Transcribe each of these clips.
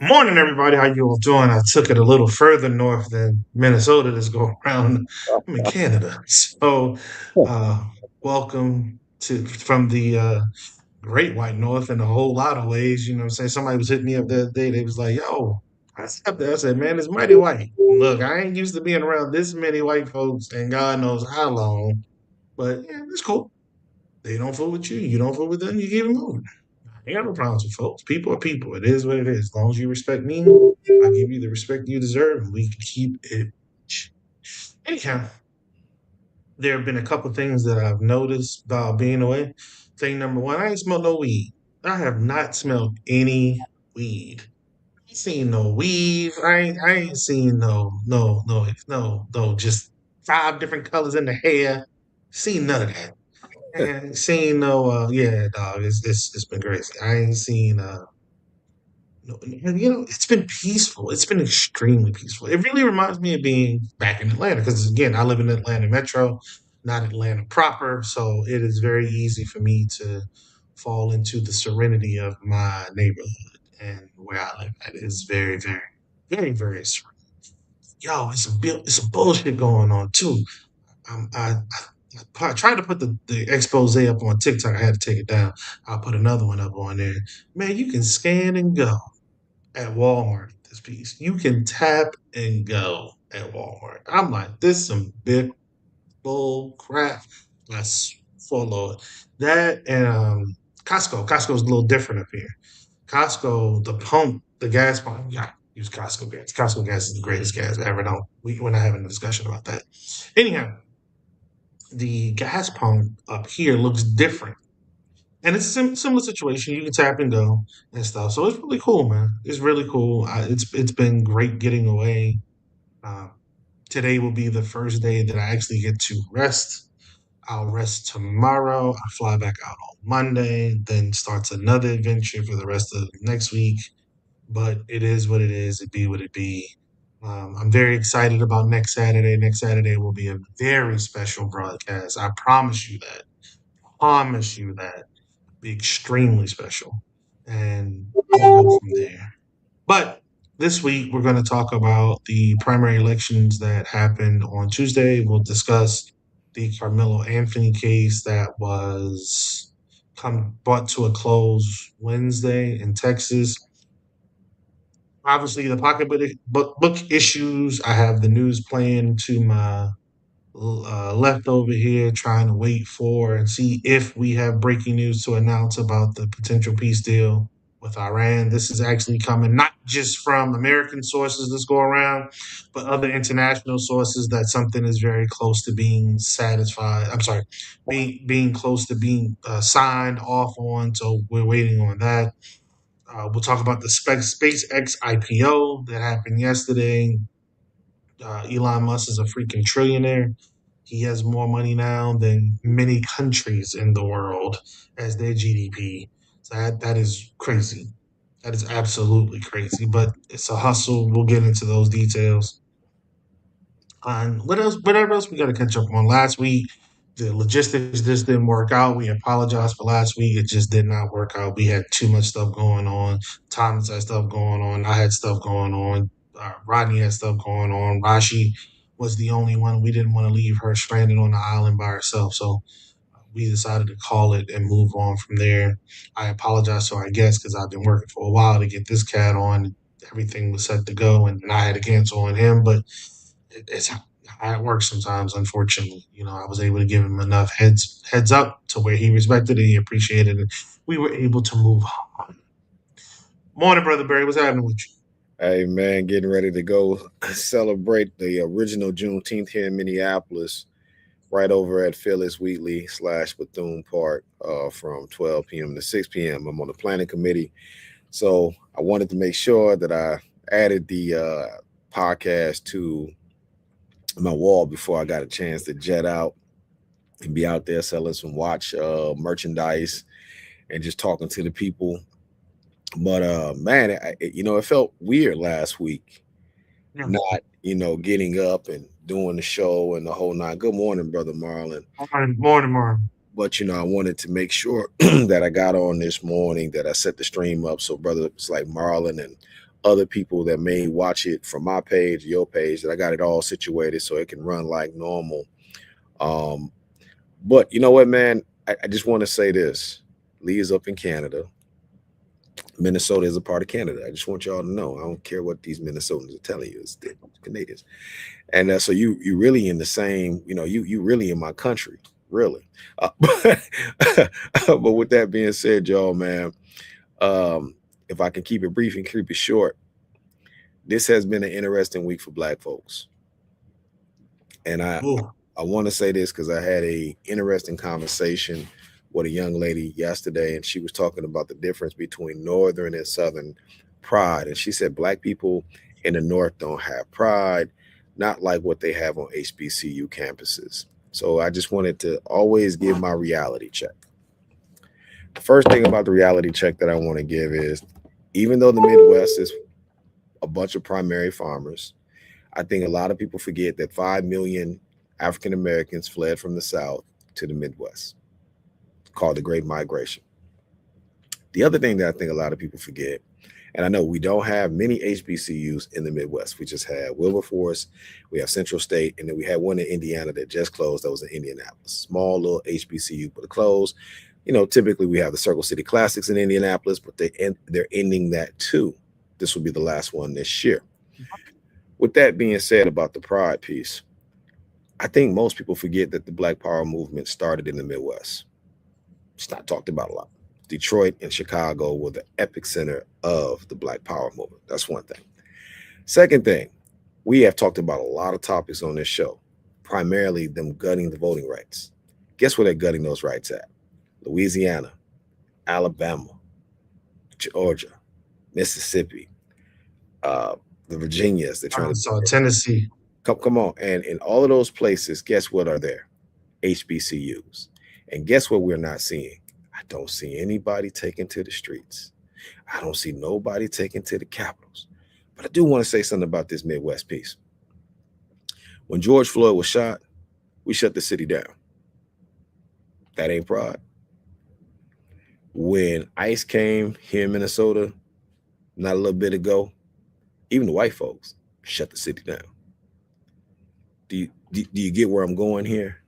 Morning, everybody. How you all doing? I took it a little further north than Minnesota this go around. I'm in Canada, so uh, welcome to from the Great White North in a whole lot of ways. You know, what I'm saying somebody was hitting me up the other day. They was like, "Yo," I stepped there. I said, "Man, it's mighty white." Look, I ain't used to being around this many white folks, and God knows how long. But yeah, it's cool. They don't fool with you. You don't fool with them. You keep it moving. I ain't got no problems with folks. People are people. It is what it is. As long as you respect me, I give you the respect you deserve, and we can keep it. Anyhow, there have been a couple things that I've noticed about being away. Thing number one, I ain't smelled no weed. I have not smelled any weed. I ain't seen no weave. I ain't seen no just five different colors in the hair. Seen none of that. And seen no yeah, dog. It's been crazy. I ain't seen no, it's been peaceful. It's been extremely peaceful. It really reminds me of being back in Atlanta because, again, I live in Atlanta Metro, not Atlanta proper. So it is very easy for me to fall into the serenity of my neighborhood and where I live. That is very, very, very, very serene. Yo, it's a bullshit going on too. I tried to put the expose up on TikTok. I had to take it down. I'll put another one up on there. Man, you can scan and go at Walmart this piece. You can tap and go at Walmart. I'm like, this is some big bull crap. That's full Lord. That and Costco. Costco's a little different up here. Costco, the pump, the gas pump. Yeah, use Costco gas. Costco gas is the greatest gas ever. Don't we're not having a discussion about that. Anyhow, the gas pump up here looks different. And it's a similar situation. You can tap and go and stuff. So it's really cool, man. It's really cool. It's been great getting away. Uh, Today will be the first day that I actually get to rest. I'll rest tomorrow. I fly back out on Monday. Then starts another adventure for the rest of next week. But it is what it is. It be what it be. I'm very excited about next Saturday. Next Saturday will be a very special broadcast. I promise you that. Promise you that be extremely special. And we'll go from there. But this week, we're going to talk about the primary elections that happened on Tuesday. We'll discuss the Carmelo Anthony case that was come brought to a close Wednesday in Texas. Obviously, the pocketbook issues. I have the news playing to my left over here trying to wait for and see if we have breaking news to announce about the potential peace deal with Iran. This is actually coming not just from American sources this go around, but other international sources that something is very close to being satisfied. I'm sorry, being close to being signed off on. So we're waiting on that. We'll talk about the SpaceX IPO that happened yesterday. Elon Musk is a freaking trillionaire. He has more money now than many countries in the world as their GDP. So that is crazy. That is absolutely crazy. But it's a hustle. We'll get into those details. And what else? Whatever else we got to catch up on. Last week, the logistics just didn't work out. We apologize for last week. It just did not work out. We had too much stuff going on. Thomas had stuff going on. I had stuff going on. Rodney had stuff going on. Rashi was the only one. We didn't want to leave her stranded on the island by herself. So we decided to call it and move on from there. I apologize to our guests because I've been working for a while to get this cat on. Everything was set to go, and I had to cancel on him. But it's how it works sometimes. Unfortunately, I was able to give him enough heads up to where he respected it, he appreciated it. We were able to move on. Morning, brother Barry. What's happening with you? Hey man, getting ready to go celebrate the original Juneteenth here in Minneapolis, right over at Phyllis Wheatley / Bethune Park, from 12 p.m. to 6 p.m. I'm on the planning committee, so I wanted to make sure that I added the podcast to my wall before I got a chance to jet out and be out there selling some watch merchandise and just talking to the people. But man, it felt weird last week Yeah. not, getting up and doing the show and the whole nine. Good morning, brother Marlon. Morning. But I wanted to make sure that I got on this morning, that I set the stream up so brothers like Marlon and other people that may watch it from my page, your page, that I got it all situated so it can run like normal. Um, but you know what, man? I just want to say this. Lee is up in Canada. Minnesota is a part of Canada. I just want y'all to know. I don't care what these Minnesotans are telling you. It's the Canadians. And so you really in the same, you really in my country, really. But, but with that being said, y'all, man, um, if I can keep it brief and keep it short, this has been an interesting week for Black folks, and Ooh, I want to say this because I had a interesting conversation with a young lady yesterday, and she was talking about the difference between Northern and Southern pride, and she said Black people in the North don't have pride, not like what they have on HBCU campuses. So I just wanted to always give my reality check. The first thing about the reality check that I want to give is, even though the Midwest is a bunch of primary farmers, I think a lot of people forget that 5 million African Americans fled from the South to the Midwest, called the Great Migration. The other thing that I think a lot of people forget, and I know we don't have many HBCUs in the Midwest. We just had Wilberforce, we have Central State, and then we had one in Indiana that just closed. That was in Indianapolis. Small little HBCU, but it closed. Typically we have the Circle City Classics in Indianapolis, but they're ending that too. This will be the last one this year. With that being said about the pride piece, I think most people forget that the Black Power movement started in the Midwest. It's not talked about a lot. Detroit and Chicago were the epic center of the Black Power movement. That's one thing. Second thing, we have talked about a lot of topics on this show, primarily them gutting the voting rights. Guess where they're gutting those rights at? Louisiana, Alabama, Georgia, Mississippi, uh, the Virginias. They're trying to Arkansas, Tennessee. come on. And in all of those places, guess what are there? HBCUs. And guess what we're not seeing? I don't see anybody taking to the streets. I don't see nobody taking to the capitals. But I do want to say something about this Midwest piece. When George Floyd was shot, we shut the city down. That ain't pride. When ICE came here in Minnesota, not a little bit ago, even the white folks shut the city down. Do you get where I'm going here?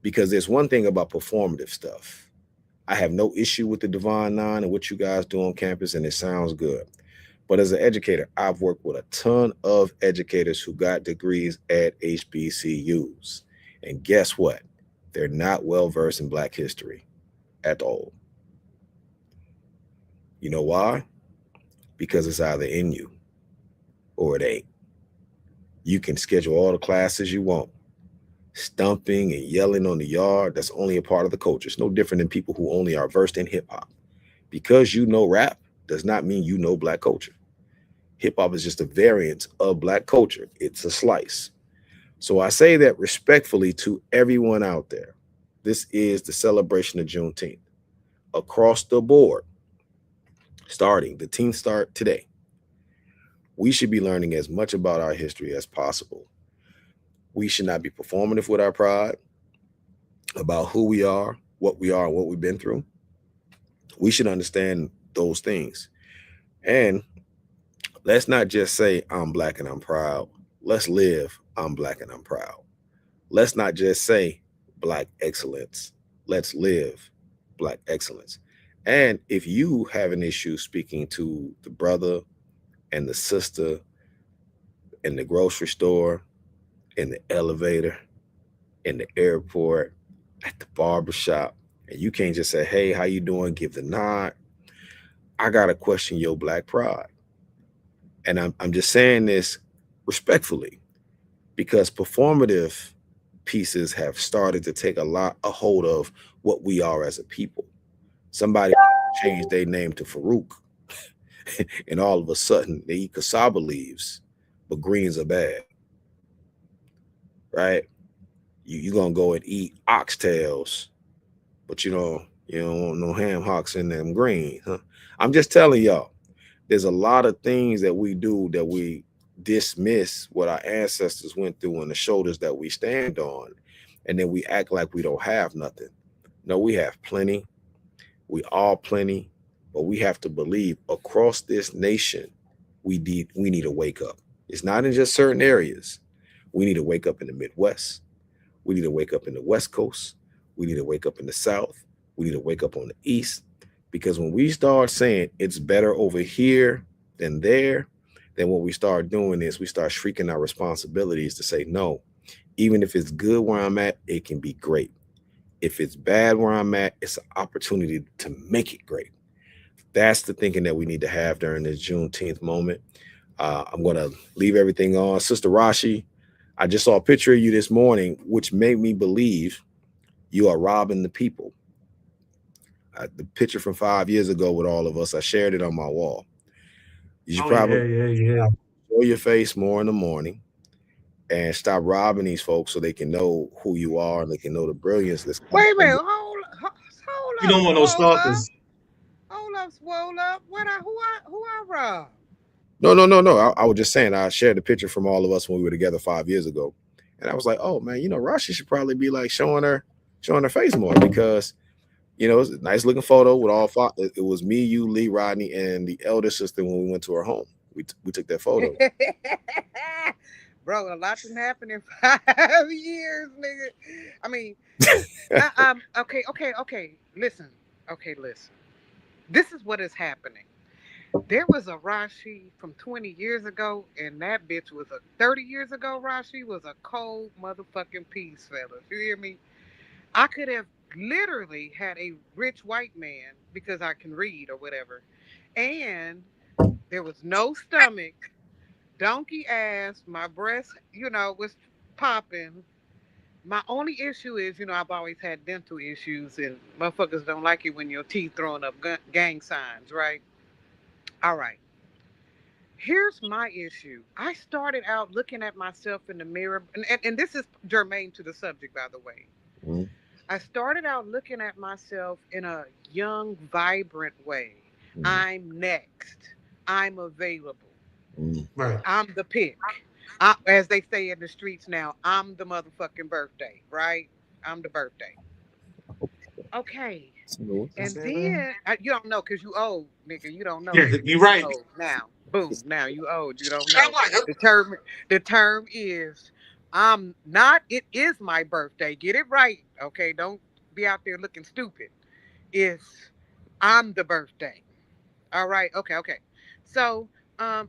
Because there's one thing about performative stuff. I have no issue with the Divine Nine and what you guys do on campus, and it sounds good. But as an educator, I've worked with a ton of educators who got degrees at HBCUs. And guess what? They're not well versed in Black history at all. You know why? Because it's either in you or it ain't. You can schedule all the classes you want. Stumping and yelling on the yard, that's only a part of the culture. It's no different than people who only are versed in hip hop. Because you know rap does not mean you know Black culture. Hip hop is just a variant of Black culture, it's a slice. So I say that respectfully to everyone out there. This is the celebration of Juneteenth across the board, starting the teens start today. We should be learning as much about our history as possible. We should not be performative with our pride about who we are, and what we've been through. We should understand those things. And let's not just say, I'm Black and I'm proud. Let's live, I'm Black and I'm proud. Let's not just say Black excellence. Let's live Black excellence. And if you have an issue speaking to the brother and the sister in the grocery store, in the elevator, in the airport, at the barber shop, and you can't just say, hey, how you doing? Give the nod. I gotta question your Black pride. And I'm just saying this respectfully because performative pieces have started to take a hold of what we are as a people. Somebody changed their name to Farouk, and all of a sudden they eat cassava leaves, but greens are bad, right? You're gonna go and eat oxtails, but you don't want no ham hocks in them greens, huh? I'm just telling y'all, there's a lot of things that we do that we dismiss what our ancestors went through and the shoulders that we stand on, and then we act like we don't have nothing. No, we have plenty. We all plenty, but we have to believe across this nation. we need to wake up. It's not in just certain areas. We need to wake up in the Midwest. We need to wake up in the West Coast. We need to wake up in the South. We need to wake up on the East. Because when we start saying it's better over here than there, then what we start doing is we start shrinking our responsibilities to say, no, even if it's good where I'm at, it can be great. If it's bad where I'm at, it's an opportunity to make it great. That's the thinking that we need to have during this Juneteenth moment. I'm going to leave everything on. Sister Rashi, I just saw a picture of you this morning, which made me believe you are robbing the people. The picture from 5 years ago with all of us, I shared it on my wall. You should Oh probably yeah, yeah, yeah. show your face more in the morning and stop robbing these folks so they can know who you are and they can know the brilliance that's coming Wait a from minute, you. You hold up, don't want no swole up, stalkers. swole up. Who I robbed? No, no, no, no. I was just saying, I shared the picture from all of us when we were together 5 years ago. And I was like, oh man, Rashi should probably be like showing her face more because it's a nice looking photo with all five. It was me, you, Lee, Rodney, and the elder sister when we went to her home. We took that photo. Bro, a lot didn't happen in 5 years, nigga. I mean, okay. Listen, listen. This is what is happening. There was a Rashi from 20 years ago, and that bitch was a 30 years ago. Rashi was a cold motherfucking piece, fellas. You hear me? I could have literally had a rich white man because I can read or whatever, and there was no stomach, donkey ass, my breast, was popping. My only issue is, I've always had dental issues, and motherfuckers don't like it when your teeth throwing up gang signs, right? All right. Here's my issue. I started out looking at myself in the mirror, and this is germane to the subject, by the way. Mhm, I started out looking at myself in a young, vibrant way. mhm, I'm next. I'm available. mhm. Right. I'm the pick. As they say in the streets now, I'm the motherfucking birthday, right? I'm the birthday. Okay. So, That's And it, man. then you don't know because you old, nigga. You don't know, Yeah, nigga. you're You right. old now. Boom. Now you old. You don't I'm know. like, The term. The term is. I'm not. It is my birthday. Get it right. Okay. Don't be out there looking stupid. It's. I'm the birthday. All right. Okay. Okay. So.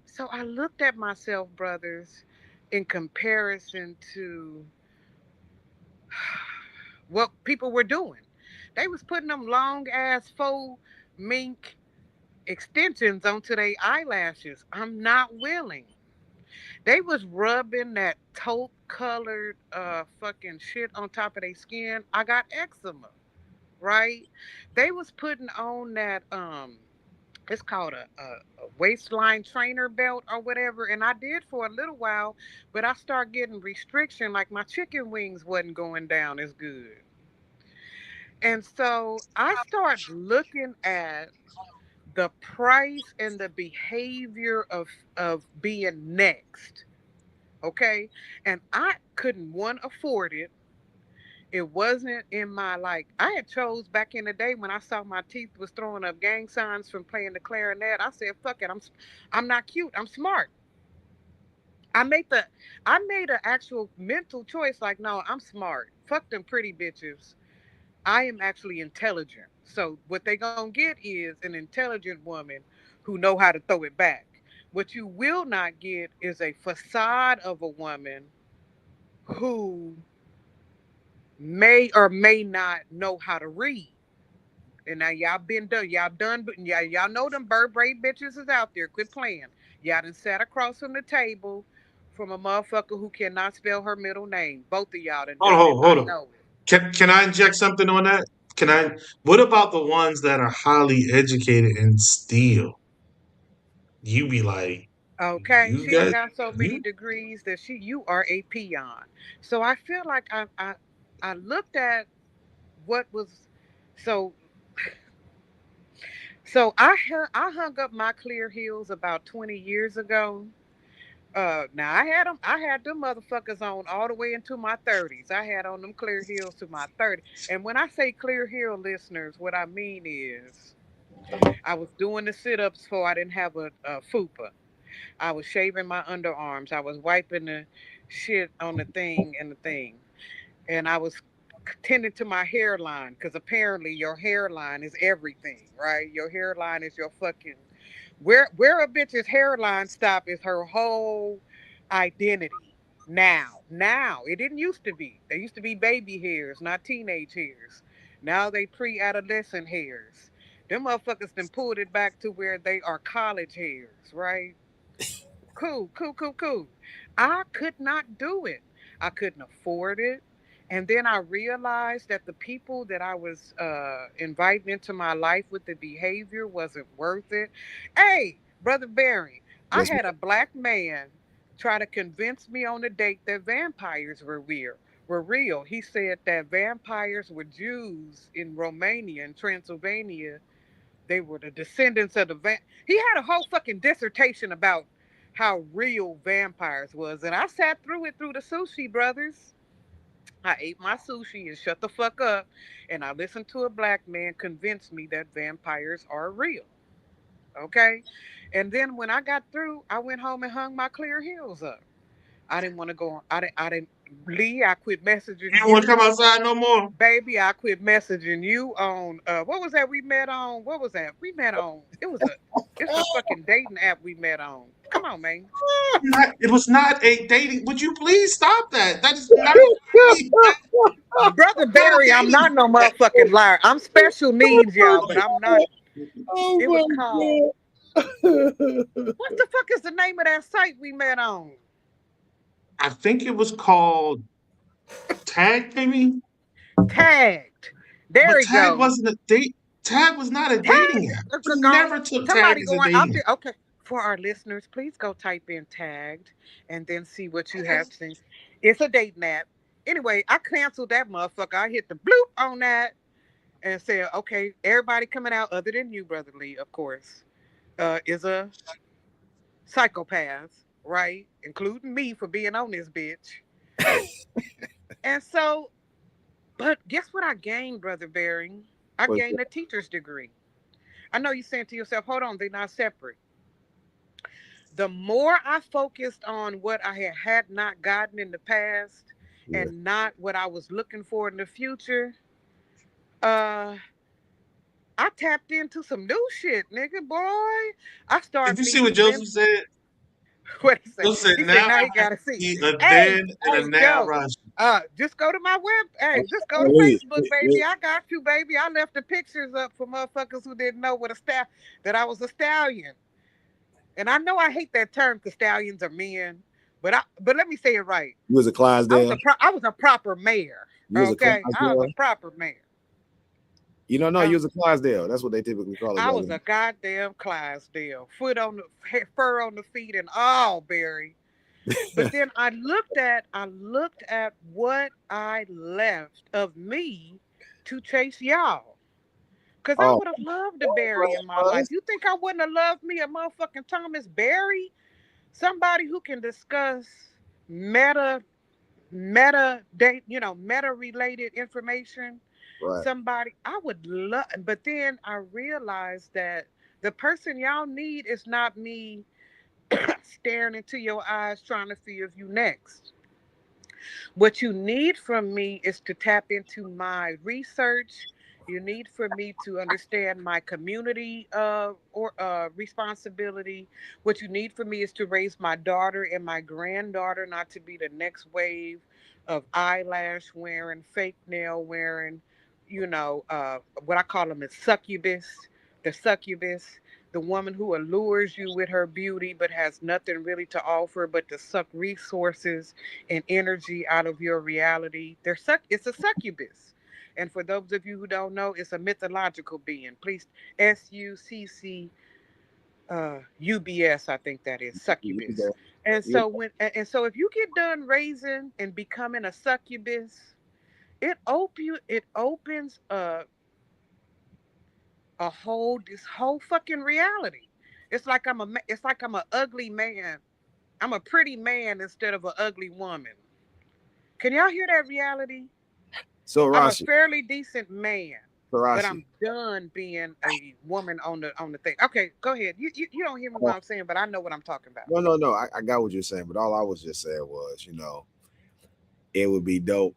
So I looked at myself, brothers, in comparison to what people were doing. They was putting them long ass faux mink extensions onto their eyelashes. I'm not willing. They was rubbing that taupe colored fucking shit on top of their skin. I got eczema, right? They was putting on that it's called a waistline trainer belt or whatever, and I did for a little while, but I started getting restriction, like my chicken wings wasn't going down as good. And so I start looking at the price and the behavior of being next. Okay. And I couldn't one afford it. It wasn't in my like I had chose back in the day when I saw my teeth was throwing up gang signs from playing the clarinet. I said, fuck it, I'm not cute. I'm smart. I made the I made an actual mental choice like no, I'm smart. Fuck them pretty bitches. I am actually intelligent. So what they gonna get is an intelligent woman who know how to throw it back. What you will not get is a facade of a woman who may or may not know how to read. And now y'all been done, y'all done, but y'all know them bird braid bitches is out there. Quit playing. Y'all done sat across from the table from a motherfucker who cannot spell her middle name. Both of y'all done hold on, done it. hold I on. know it. Can I inject something on that? Can I? What about the ones that are highly educated and still? You be like, Okay, you she done guys, got so many you degrees that you are a peon. So I feel like I looked at what was so I hung up my clear heels about 20 years ago. Now I had them motherfuckers on all the way into my 30s. I had on them clear heels to my 30s. And when I say clear heel listeners, what I mean is I was doing the sit-ups before I didn't have a fupa. I was shaving my underarms. I was wiping the shit on the thing and the thing. And I was tending to my hairline because apparently your hairline is everything, right? Your hairline is your fucking where a bitch's hairline stop is her whole identity. Now it didn't used to be. They used to be baby hairs, not teenage hairs. Now they pre-adolescent hairs. Them motherfuckers then pulled it back to where they are college hairs, right? Cool, cool, cool, cool. I could not do it. I couldn't afford it. And then I realized that the people that I was inviting into my life with the behavior wasn't worth it. Hey, Brother Barry, I Yes, had a ma'am. black man try to convince me on a date that vampires were real. Were real. He said that vampires were Jews in Romania and Transylvania. They were the descendants of the He had a whole fucking dissertation about how real vampires was, and I sat through it through the Sushi Brothers. I ate my sushi and shut the fuck up, and I listened to a black man convince me that vampires are real. Okay, and then when I got through, I went home and hung my clear heels up. I didn't want to go on. I didn't. Lee, I quit You messaging don't want to you. come outside no more. Baby, I quit messaging you on what was that we met on? What was that? We met on it's a fucking dating app we met on. Come on, man. It was not a dating. Would you please stop that? That is not Brother not a Barry, I'm dating not no app. motherfucking liar. I'm special needs, y'all, but I'm not. Oh It was called my god. what the fuck is the name of that site we met on? I think it was called Tag, maybe, Tagged. There but we Tag go. wasn't a date. Tag was not a dating Tagged. app. We Gone. never took Tag Somebody as a going out dating there. app. Okay. For our listeners, please go type in tagged and then see what you have to. It's a dating app. Anyway, I canceled that motherfucker. I hit the bloop on that and said, okay, everybody coming out other than you, Brother Lee, of course, is a psychopath, right? Including me for being on this bitch. And so, but guess what I gained, Brother Bearing? I What's gained a that? teacher's degree. I know you're saying to yourself, hold on, they're not separate. The more I focused on what I had not gotten in the past Yeah. and not what I was looking for in the future, uh, I tapped into some new shit, nigga, boy. I Did started you see what meeting Joseph women. said? What he say? Joseph said, He said, "Now now you I gotta see. see a Hey, then and a hey, now Joe. rush." Just go to my web. Hey, just go to Wait, Facebook, baby. wait. I got you, baby. I left the pictures up for motherfuckers who didn't know what a that I was a stallion. And I know I hate that term because stallions are men, but let me say it right. You was a Clydesdale? I was a proper mayor. You was a Okay, I was a Clydesdale? proper mayor. You don't know I you was was a Clydesdale. That's what they typically call us I back was then. a goddamn Clydesdale, foot on the fur on the feet and all, Barry. But then I looked at what I left of me to chase y'all. Cause I Oh, would have loved a Barry in my life. us? You think I wouldn't have loved me a motherfucking Thomas Barry? Somebody who can discuss meta meta related information. Right. Somebody I would love, but then I realized that the person y'all need is not me staring into your eyes trying to see if you next. What you need from me is to tap into my research. You need for me to understand my community or responsibility. What you need for me is to raise my daughter and my granddaughter not to be the next wave of eyelash wearing, fake nail wearing, what I call them is succubus, the succubus, the woman who allures you with her beauty but has nothing really to offer but to suck resources and energy out of your reality. It's a succubus. And for those of you who don't know, it's a mythological being. Please, SUCCUBS, I think that is You succubus. there. And You so if you get done raising and becoming a succubus, it opens this whole fucking reality. It's like I'm a ugly man. I'm a pretty man instead of an ugly woman. Can y'all hear that reality? so I'm a Rashi, fairly decent man. But Tarashi. I'm done being a woman on the thing. Okay, go ahead. You don't hear me what Oh, I'm saying, but I know what I'm talking about. no. I got what you're saying, but all I was just saying was, it would be dope.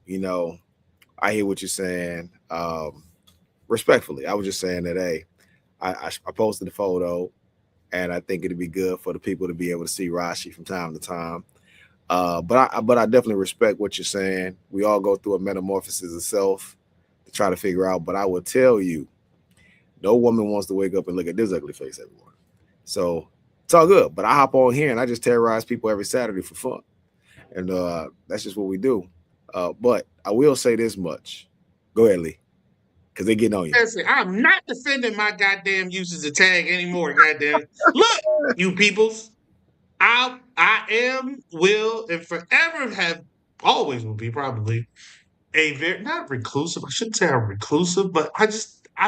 I hear what you're saying. Respectfully, I was just saying that, hey, I posted the photo, and I think it'd be good for the people to be able to see Rashi from time to time. But I definitely respect what you're saying. We all go through a metamorphosis of self to try to figure out. But I will tell you, no woman wants to wake up and look at this ugly face every morning. So it's all good. But I hop on here and I just terrorize people every Saturday for fun, and that's just what we do. But I will say this much. Go ahead, Lee, because they getting on you. Listen, I'm not defending my goddamn usage of tag anymore. Goddamn, look, you peoples. I am, will, and forever have, always will be probably a very not reclusive. I shouldn't say I'm reclusive, but I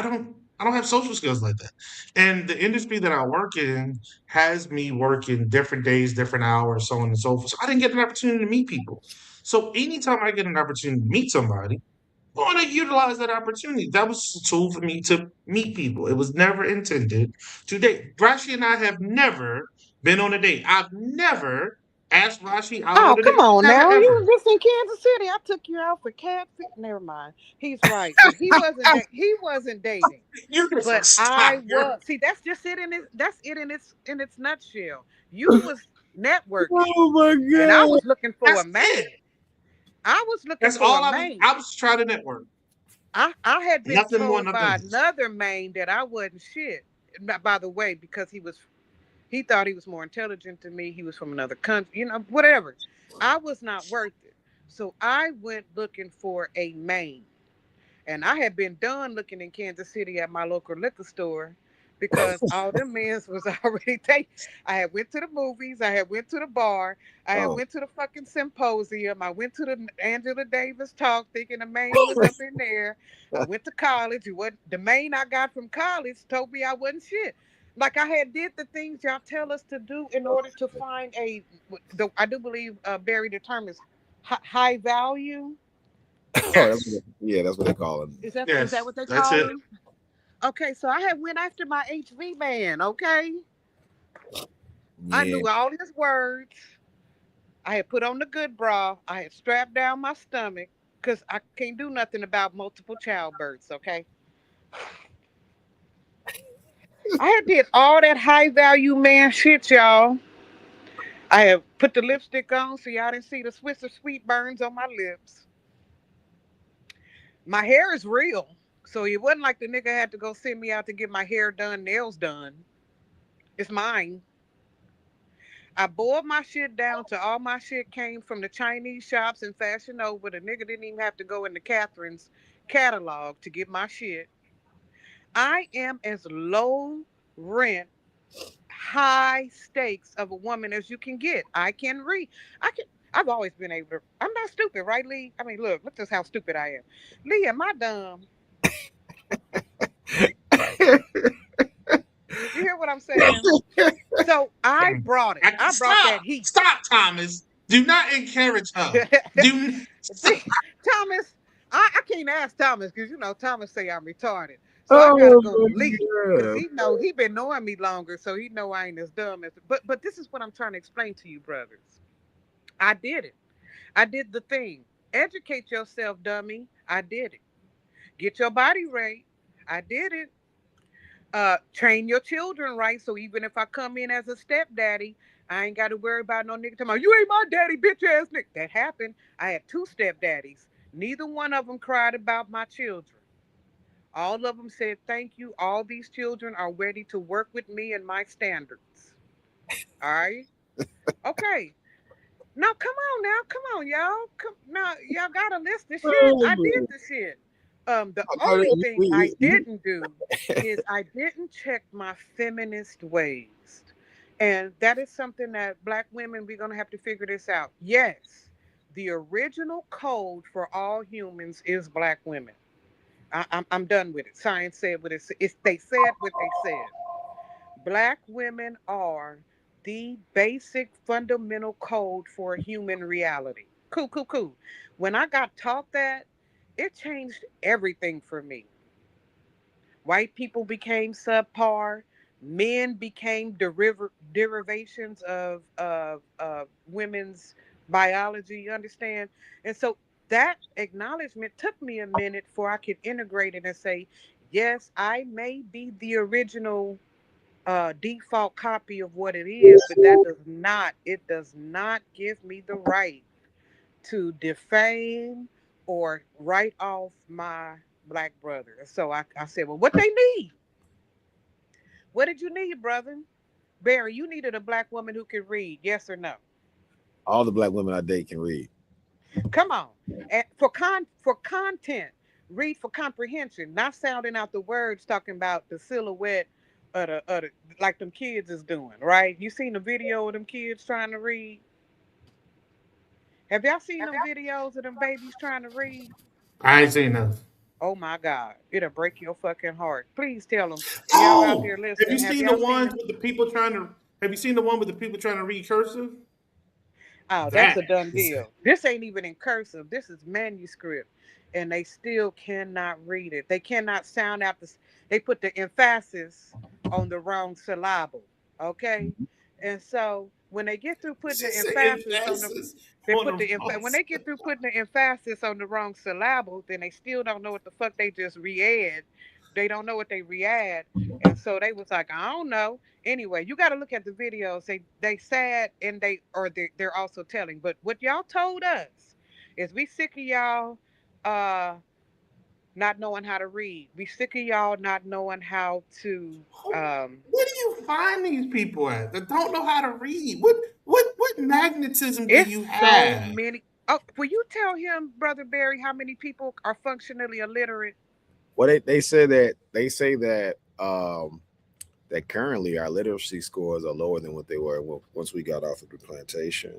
don't have social skills like that. And the industry that I work in has me working different days, different hours, so on and so forth. So I didn't get an opportunity to meet people. So anytime I get an opportunity to meet somebody, I want to utilize that opportunity. That was a tool for me to meet people. It was never intended to date. Rashi and I have never been on a date. I've never asked Rashi out Oh, on a come date. on Never now. You ever. was just in Kansas City. I took you out for catfish. Never mind. He's right, but he wasn't dating. You can But stop. I was. See, that's just it in its that's it in its nutshell. You was networking, Oh my and I god! was looking for a That's it. main. I was looking That's for a all I was. main. I was trying to network. I had been Nothing more, told nothing by less. another main that I wasn't shit. By the way, because he thought he was more intelligent than me. He was from another country, whatever. I was not worth it. So I went looking for a main. And I had been done looking in Kansas City at my local liquor store because all them men's was already taken. I had went to the movies, I had went to the bar, I had Oh, went to the fucking symposium, I went to the Angela Davis talk thinking the main was up in there. I went to college. It wasn't the main I got from college told me I wasn't shit. Like I had did the things y'all tell us to do in order to find I do believe Barry the term is high value. oh, Yes. yeah, that's what they call it. Is that Yes. what they That's call it. him? Okay, so I had went after my HV man. Okay, I Yeah. knew all his words. I had put on the good bra. I had strapped down my stomach because I can't do nothing about multiple childbirths. Okay, I had did all that high value man shit, y'all. I had put the lipstick on so y'all didn't see the Swiss of sweet burns on my lips. My hair is real, so it wasn't like the nigga had to go send me out to get my hair done, nails done. It's mine. I boiled my shit down to all my shit came from the Chinese shops and Fashion Nova. The nigga didn't even have to go into Catherine's catalog to get my shit. I am as low rent, high stakes of a woman as you can get. I can read. I can. I've always been able to. I'm not stupid, right, Lee? I mean, look just how stupid I am. Lee, am I dumb? You hear what I'm saying? So I brought it. I brought Stop. that heat. Stop, Thomas. Do not encourage her. Do stop. See, Thomas, I can't ask Thomas because Thomas say I'm retarded. So I gotta Oh go to my Lee because god! he been knowing me longer, so he know I ain't as dumb as. But this is what I'm trying to explain to you, brothers. I did it. I did the thing. Educate yourself, dummy. I did it. Get your body right. I did it. Train your children right. So even if I come in as a stepdaddy, I ain't got to worry about no nigga talking about, you ain't my daddy, bitch ass nigga. That happened. I had two stepdaddies. Neither one of them cried about my children. All of them said, thank you. All these children are ready to work with me and my standards. All right. Okay. Now come on now. Come on, y'all. Come now, y'all gotta list the shit. I did Oh, the shit. The no, only thing I you- didn't do is I didn't check my feminist ways. And that is something that black women, we're gonna have to figure this out. Yes, the original code for all humans is black women. I'm done with it. Science said what they said what they said. Black women are the basic fundamental code for human reality. Cool, cool, cool. When I got taught that, it changed everything for me. White people became subpar. Men became derivations of women's biology. You understand? And so that acknowledgement took me a minute for I could integrate it and say, yes, I may be the original default copy of what it is, but it does not give me the right to defame or write off my black brother. So I said, well, what they need? What did you need, brother? Barry, you needed a black woman who could read, yes or no? All the black women I date can read. Come on. And for content, read for comprehension, not sounding out the words talking about the silhouette of the like them kids is doing, right? You seen the video of them kids trying to read? Have y'all seen them videos of them babies trying to read? I ain't seen nothing. Oh my God, it'll break your fucking heart. Please tell them, y'all out Oh, there have you listening, have seen the y'all seen ones them? with the people trying to? Have you seen the one with the people trying to read cursive? Oh, that's That a done is deal. This ain't even in cursive. This is manuscript, and they still cannot read it. They cannot sound out the. They put the emphasis on the wrong syllable. Okay, and so when they get through putting she the said emphasis on the, emphasis they on put the the wrong when they side. get through putting the emphasis on the wrong syllable, then they still don't know what the fuck they just re-add. They don't know what they re-add, and so they was like, I don't know. Anyway, you got to look at the videos. They sad and they're also telling. But what y'all told us is we sick of y'all uh not knowing how to read. We sick of y'all not knowing how to Where do you find these people at that don't know how to read? What magnetism do it's you so have? many. Oh, will you tell him, Brother Barry, how many people are functionally illiterate? Well, they say that that currently our literacy scores are lower than what they were once we got off of the plantation.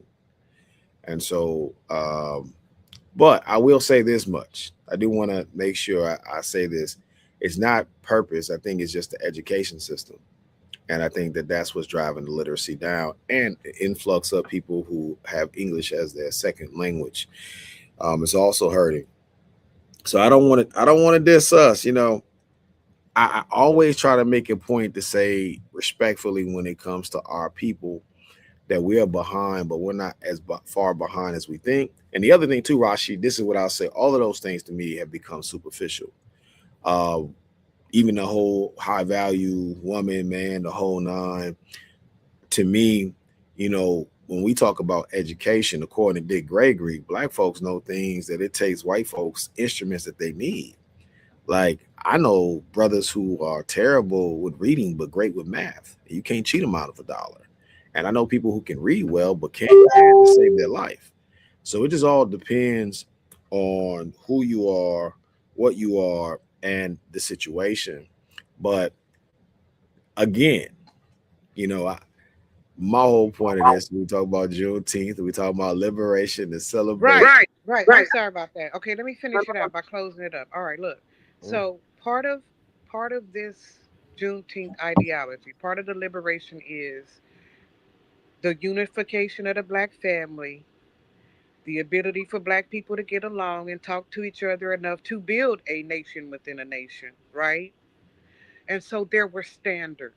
And so, but I will say this much. I do want to make sure I say this. It's not purpose. I think it's just the education system. And I think that that's what's driving the literacy down and the influx of people who have English as their second language. It's also hurting. So I don't want to diss us. You know, I always try to make a point to say respectfully when it comes to our people that we are behind, but we're not as far behind as we think. And the other thing too, Rashi, this is what I'll say. All of those things to me have become superficial. Uh, Even the whole high value woman, man, the whole nine. To me, you know, when we talk about education, according to Dick Gregory, black folks know things that it takes white folks instruments that they need. Like I know brothers who are terrible with reading but great with math. You can't cheat them out of $1. And I know people who can read well but can't math to save their life. So it just all depends on who you are, what you are, and the situation. But again, you know, my whole point of this, we talk about Juneteenth, we talk about liberation and celebration. Right, Right. right. I'm Right. sorry about that. Okay, let me finish it out by closing it up. All right, look. So part of this Juneteenth ideology, part of the liberation is the unification of the black family, the ability for black people to get along and talk to each other enough to build a nation within a nation, right? And so there were standards.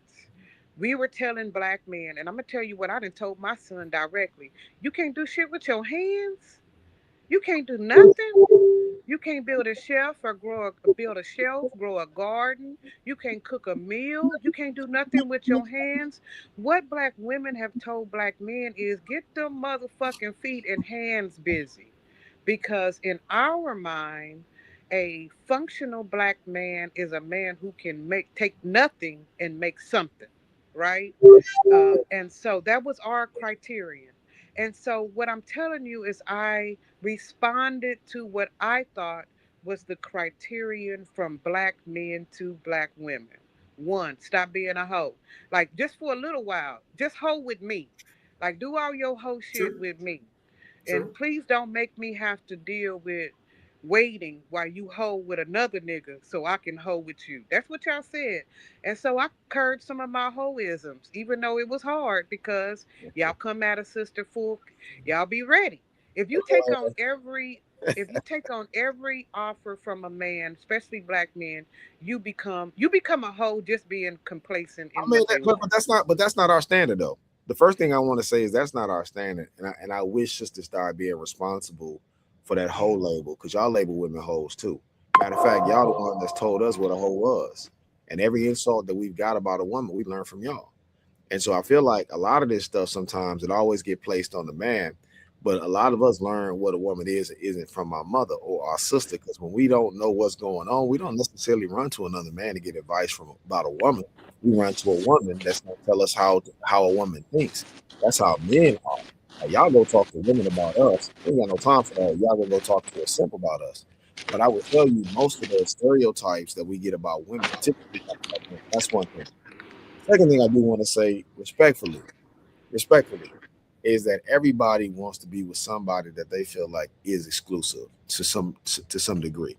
We were telling black men, and I'm gonna tell you what I done told my son directly. You can't do shit with your hands. You can't do nothing. You can't build a shelf or build a shelf, grow a garden. You can't cook a meal. You can't do nothing with your hands. What black women have told black men is get them motherfucking feet and hands busy. Because in our mind, a functional black man is a man who can take nothing and make something, right? And so that was our criterion. And so what I'm telling you is I responded to what I thought was the criterion from black men to black women. One, stop being a hoe. Like just for a little while, just hoe with me. Like do all your hoe shit True, with me. And true. please don't make me have to deal with waiting while you hoe with another nigga so I can hoe with you. That's what y'all said. And so I curbed some of my hoisms, even though it was hard because y'all come at a sister full, y'all be ready. If you take on every If you take on every offer from a man, especially black men, you become a hoe just being complacent I in mean, what they but want. that's not our standard though. The first thing I want to say is that's not our standard, and I wish sisters start being responsible for that whole label because y'all label women hoes too. Matter of fact, y'all the one that's told us what a hoe was, and every insult that we've got about a woman, we learned from y'all. And so I feel like a lot of this stuff sometimes it always get placed on the man, but a lot of us learn what a woman is or isn't from our mother or our sister. Because when we don't know what's going on, we don't necessarily run to another man to get advice from about a woman. We run to a woman that's going to tell us how a woman thinks. That's how men are. Like, y'all go talk to women about us. We ain't got no time for that. Y'all gonna go talk to a simp about us. But I will tell you, most of the stereotypes that we get about women typically come from men. That's one thing. Second thing I do want to say respectfully, is that everybody wants to be with somebody that they feel like is exclusive to some degree.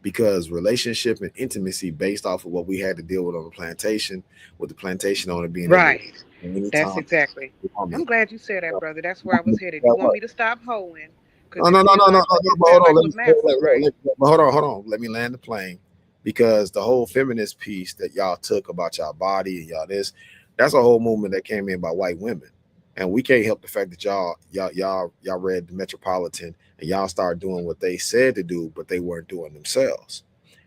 Because relationship and intimacy based off of what we had to deal with on the plantation, with the plantation owner being able to Right. That's anytime exactly. woman, I'm glad you said that, brother. That's where I was woman headed. You that want what? me to stop hoeing? Because No, no, no, no, no, no, no. it But felt hold on. like Let me what Master, right? but hold on. Let me land the plane because the whole feminist piece that y'all took about y'all body and y'all this, that's a whole movement that came in by white women, and we can't help the fact that y'all read the Metropolitan and y'all started doing what they said to do, but they weren't doing themselves.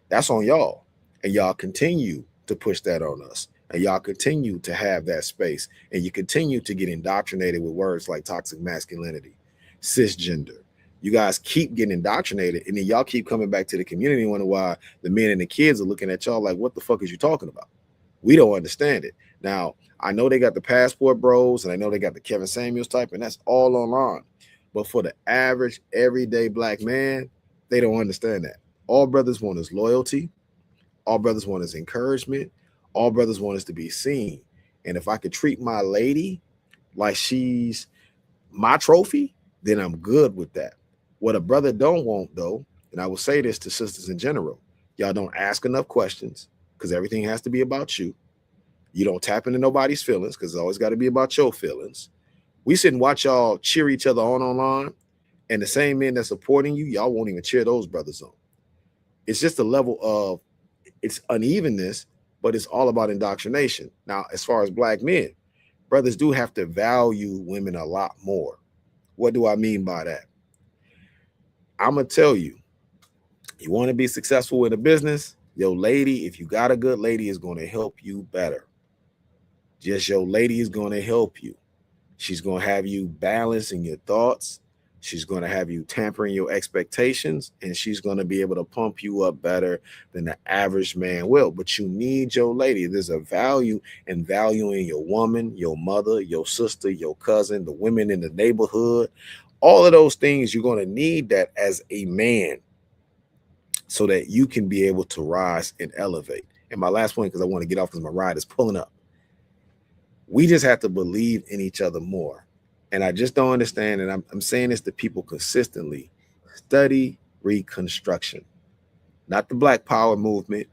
That's on y'all, and y'all continue to push that on us, and y'all continue to have that space, and you continue to get indoctrinated with words like toxic masculinity, cisgender. You guys keep getting indoctrinated, and then y'all keep coming back to the community and wonder why the men and the kids are looking at y'all like, "What the fuck is you talking about?" We don't understand it. Now, I know they got the passport bros, and I know they got the Kevin Samuels type, and that's all online. But for the average, everyday black man, they don't understand that. All brothers want is loyalty. All brothers want is encouragement. All brothers want is to be seen. And if I could treat my lady like she's my trophy, then I'm good with that. What a brother don't want though, and I will say this to sisters in general, y'all don't ask enough questions because everything has to be about you. You don't tap into nobody's feelings because it's always got to be about your feelings. We sit and watch y'all cheer each other on online, and the same men that's supporting you, y'all won't even cheer those brothers on. It's just a level of it's unevenness, but it's all about indoctrination. Now, as far as black men, brothers do have to value women a lot more. What do I mean by that? I'm gonna tell you, you want to be successful in a business, your lady, if you got a good lady, is going to help you better. Just your lady is going to help you. She's going to have you balancing your thoughts. She's going to have you tampering your expectations, and she's going to be able to pump you up better than the average man will. But you need your lady. There's a value in valuing your woman, your mother, your sister, your cousin, the women in the neighborhood. All of those things, you're going to need that as a man so that you can be able to rise and elevate. And my last point, because I want to get off because my ride is pulling up, we just have to believe in each other more. And I just don't understand, and I'm saying this to people consistently, study Reconstruction, not the Black Power movement,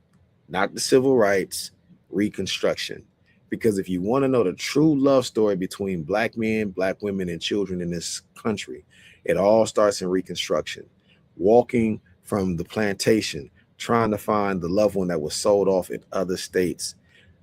not the civil rights, Reconstruction. Because if you want to know the true love story between black men, black women, and children in this country, it all starts in Reconstruction. Walking from the plantation, trying to find the loved one that was sold off in other states,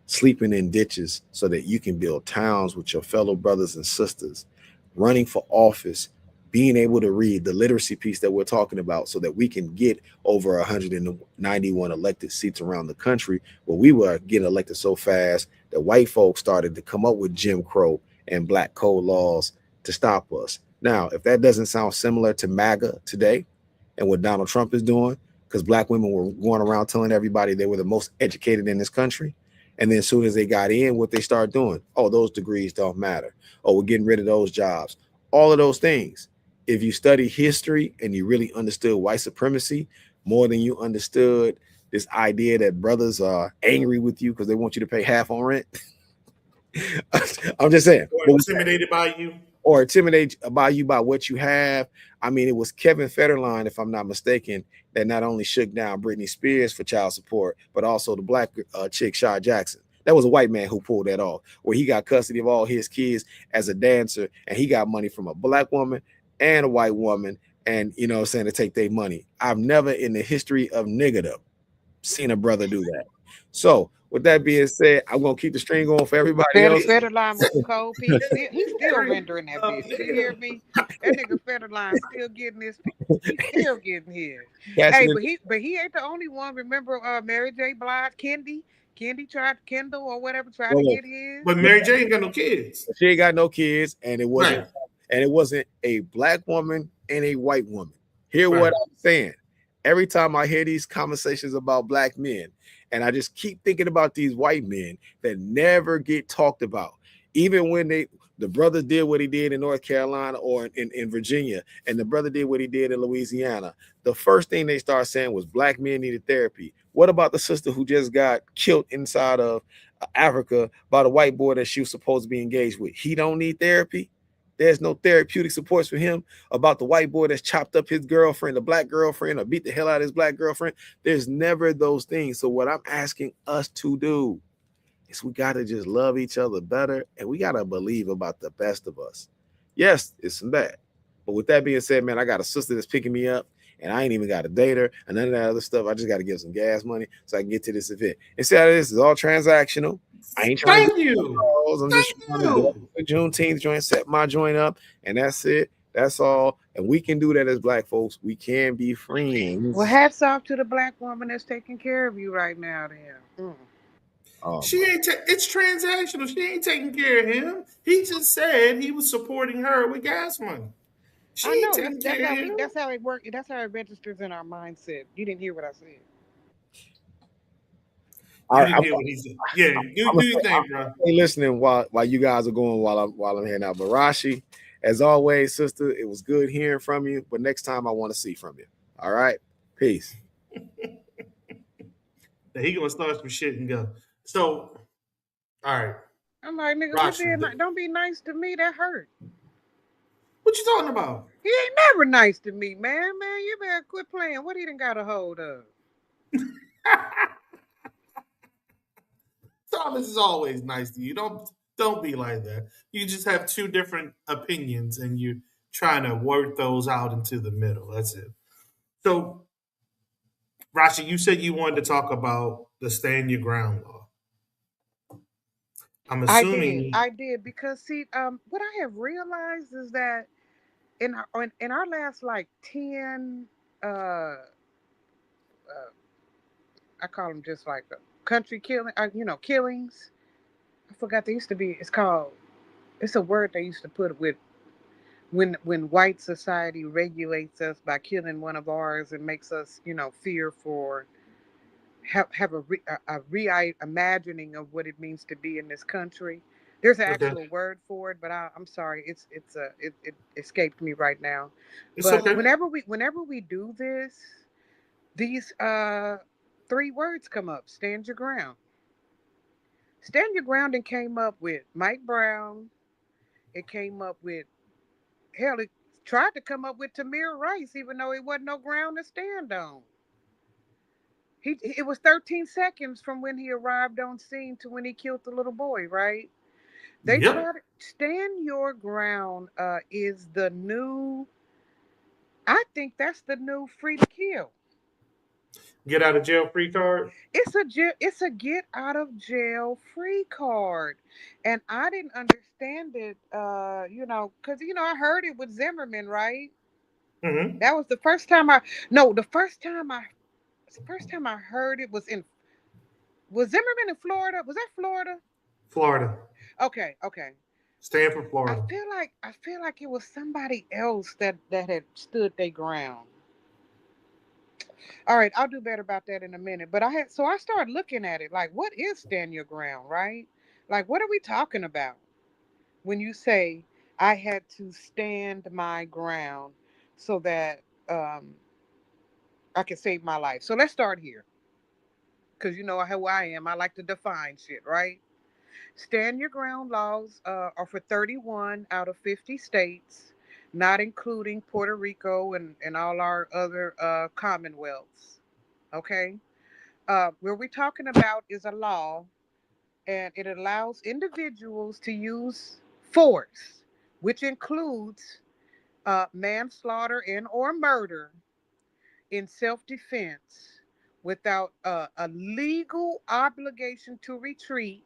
sleeping in ditches so that you can build towns with your fellow brothers and sisters, running for office, being able to read the literacy piece that we're talking about so that we can get over 191 elected seats around the country where we were getting elected so fast that white folks started to come up with Jim Crow and black code laws to stop us. Now, if that doesn't sound similar to MAGA today and what Donald Trump is doing, because black women were going around telling everybody they were the most educated in this country, and then as soon as they got in, what they start doing, oh, those degrees don't matter. Oh, we're getting rid of those jobs. All of those things. If you study history and you really understood white supremacy more than you understood this idea that brothers are angry with you because they want you to pay half on rent, I'm just saying. Or intimidated by you. Or intimidate by you by what you have. I mean, it was Kevin Federline, if I'm not mistaken, that not only shook down Britney Spears for child support, but also the black chick, Shaw Jackson. That was a white man who pulled that off, where he got custody of all his kids as a dancer, and he got money from a black woman and a white woman, and saying to take their money. I've never in the history of niggerdom seen a brother do that. So with that being said, I'm gonna keep the string going for everybody else. Federline with some cold P. He's still Every rendering that bitch. You hear me? That nigga Federline still getting this. He's still getting his. Hey, Cashing in. but he ain't the only one. Remember, Mary J. Blige, Kendi tried Kendall or whatever tried to Well, get his. but Mary J ain't got no kids. she ain't got no kids, and it wasn't Right, a black woman and a white woman. Hear what right. I'm saying? Every time I hear these conversations about black men, and I just keep thinking about these white men that never get talked about, even when the brother did what he did in North Carolina or in Virginia, and the brother did what he did in Louisiana. The first thing they start saying was black men needed therapy. What about the sister who just got killed inside of Africa by the white boy that she was supposed to be engaged with? He don't need therapy. There's no therapeutic supports for him about the white boy that's chopped up his girlfriend, the black girlfriend, or beat the hell out of his black girlfriend. There's never those things. So what I'm asking us to do is we got to just love each other better, and we got to believe about the best of us. Yes, it's some bad. But with that being said, man, I got a sister that's picking me up, and I ain't even got a dater and none of that other stuff. I just got to give some gas money so I can get to this event. And see how this is all transactional. I ain't trying to Thank get you. calls. I'm just Thank trying to go you. to the Juneteenth joint, set my joint up, and that's it. That's all. And we can do that as black folks. We can be Well, friends. hats off to the black woman that's taking care of you right now. There. Oh She my. ain't. It's transactional. She ain't taking care of him. He just said he was supporting her with gas money. She I ain't know taking care of him. that's how it works. That's how it registers in our mindset. You didn't hear what I said. You I, didn't hear what he said. Yeah, I'm do your thing, bro. gonna stay listening while you guys are going while I'm here now. Barashi, as always, sister, it was good hearing from you. But next time I want to see from you. All right. Peace. That he gonna start some shit and go. So, all right, I'm like, nigga, quit Rashi, being don't be nice to me. That hurt. what you talking about? He ain't never nice to me, man. Man, you better quit playing. What he done got a hold of? Thomas is always nice to you. Don't be like that. You just have two different opinions, and you're trying to work those out into the middle. That's it. So, Rashi, you said you wanted to talk about the stand your ground law. I'm assuming. I did because see, what I have realized is that in our last like 10, uh I call them just like country killing, killings. I forgot they used to be. It's called. It's a word they used to put with when white society regulates us by killing one of ours and makes us, fear for have a reimagining of what it means to be in this country. There's an Okay, actual word for it, but I'm sorry, it escaped me right now. it's But okay. whenever we do this, these three words come up: stand your ground. Stand your ground and came up with Mike Brown. It came up with hell. It tried to come up with Tamir Rice, even though it wasn't no ground to stand on. It was 13 seconds from when he arrived on scene to when he killed the little boy. Right? They Yep. try to stand your ground. Is the new? I think that's the new free to kill. Get out of jail free card. It's a get out of jail free card, and I didn't understand it. Because I heard it with Zimmerman, right? Mm-hmm. That was the first time I no the first time I heard it was Zimmerman in Florida. Was that Florida? Florida. Okay, okay. Stand for I Florida. feel like it was somebody else that had stood their ground. All right, I'll do better about that in a minute. But I started looking at it like, what is stand your ground, right? Like, what are we talking about when you say I had to stand my ground so that I can save my life? So let's start here, because you know how I am. I like to define shit, right? Stand your ground laws are for 31 out of 50 states, not including Puerto Rico and all our other commonwealths. Okay? Where we're talking about is a law, and it allows individuals to use force, which includes manslaughter and or murder in self-defense without a legal obligation to retreat,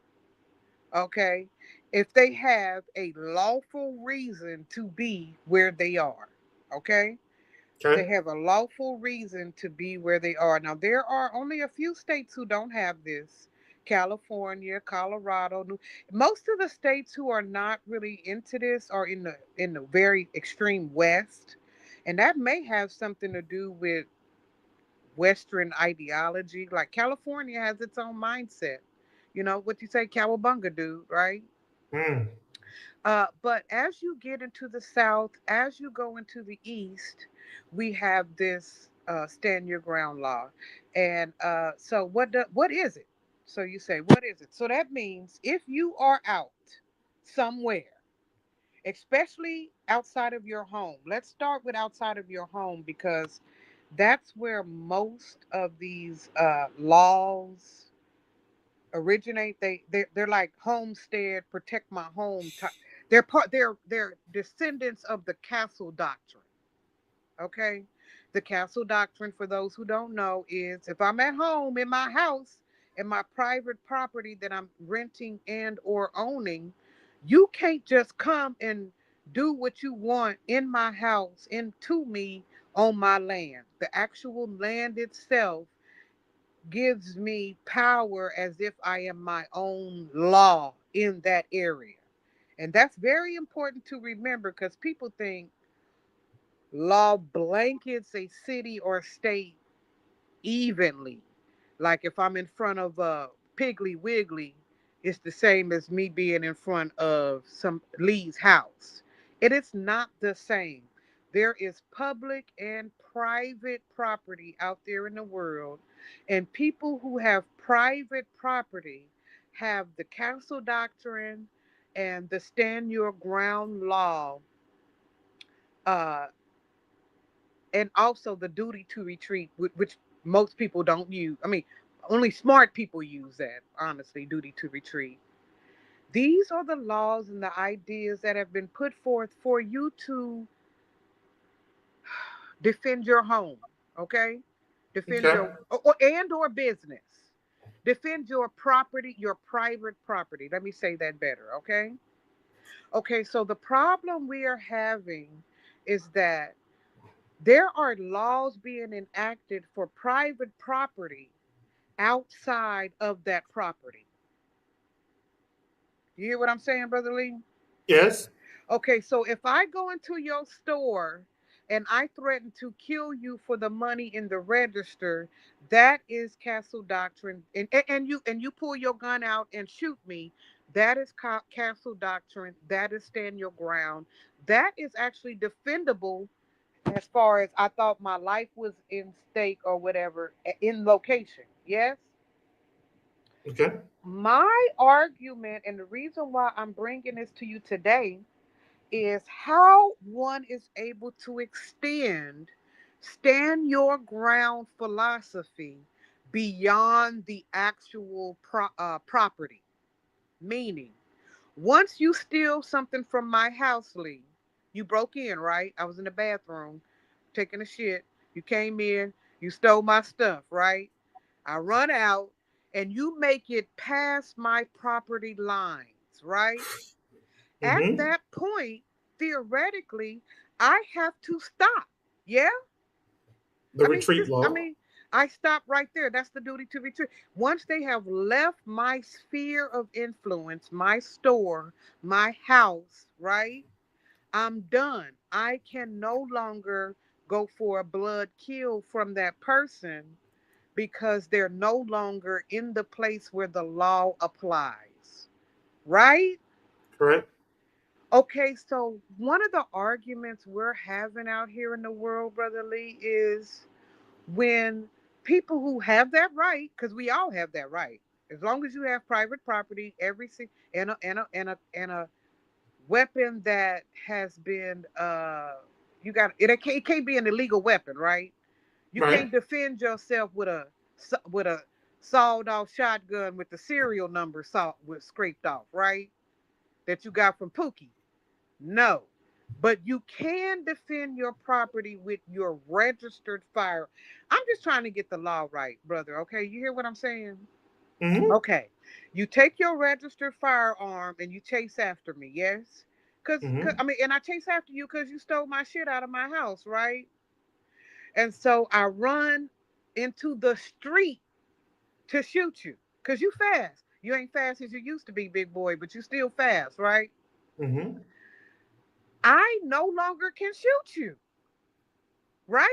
okay, if they have a lawful reason to be where they are, okay? They Okay. have a lawful reason to be where they are. Now, there are only a few states who don't have this. California, Colorado, most of the states who are not really into this are in the very extreme west, and that may have something to do with Western ideology. Like California has its own mindset. You know what you say, cowabunga, dude, right? Mm. But as you get into the South, as you go into the East, we have this stand your ground law. And so, what is it? So you say, what is it? So that means if you are out somewhere, especially outside of your home, let's start with outside of your home because that's where most of these laws originate. They're like homestead, protect my home. They're descendants of the castle doctrine. Okay, the castle doctrine, for those who don't know, is if I'm at home in my house and my private property that I'm renting and or owning, you can't just come and do what you want in my house into me on my land. The actual land itself gives me power as if I am my own law in that area. And that's very important to remember because people think law blankets a city or state evenly. Like if I'm in front of a Piggly Wiggly, it's the same as me being in front of some Lee's house. It is not the same. There is public and private property out there in the world, and people who have private property have the council doctrine and the stand your ground law, uh, and also the duty to retreat, which most people don't use. I mean, only smart people use that, honestly, duty to retreat. These are the laws and the ideas that have been put forth for you to defend your home, okay? Defend Okay. your or business. Defend your property, your private property. Let me say that better, okay? Okay, so the problem we are having is that there are laws being enacted for private property outside of that property. You hear what I'm saying, Brother Lee? Yes. Okay, so if I go into your store and I threaten to kill you for the money in the register, that is castle doctrine. And you pull your gun out and shoot me, that is castle doctrine. That is stand your ground. That is actually defendable as far as I thought my life was in stake or whatever in location. Yes? Okay. My argument and the reason why I'm bringing this to you today is how one is able to extend stand your ground philosophy beyond the actual property. Meaning, once you steal something from my house, Lee, you broke in, right? I was in the bathroom taking a shit. You came in, you stole my stuff, right? I run out and you make it past my property lines, right? At Mm-hmm. that point, theoretically, I have to stop. Yeah? The retreat law. I stop right there. That's the duty to retreat. Once they have left my sphere of influence, my store, my house, right? I'm done. I can no longer go for a blood kill from that person because they're no longer in the place where the law applies. Right? Correct. Okay, so one of the arguments we're having out here in the world, Brother Lee, is when people who have that right, because we all have that right, as long as you have private property, and a weapon that has been you got it, it can't be an illegal weapon, right? You Right. can't defend yourself with a sawed off shotgun with the serial number scraped off, right? That you got from Pookie. No. But you can defend your property with your registered fire. I'm just trying to get the law right, brother. Okay, you hear what I'm saying? Hmm. Okay, you take your registered firearm and you chase after me, yes? Cause I Hmm. mean, and I chase after you because you stole my shit out of my house, right? And so I run into the street to shoot you, cause you fast. You ain't fast as you used to be, big boy, but you still fast, right? Hmm. I no longer can shoot you, right?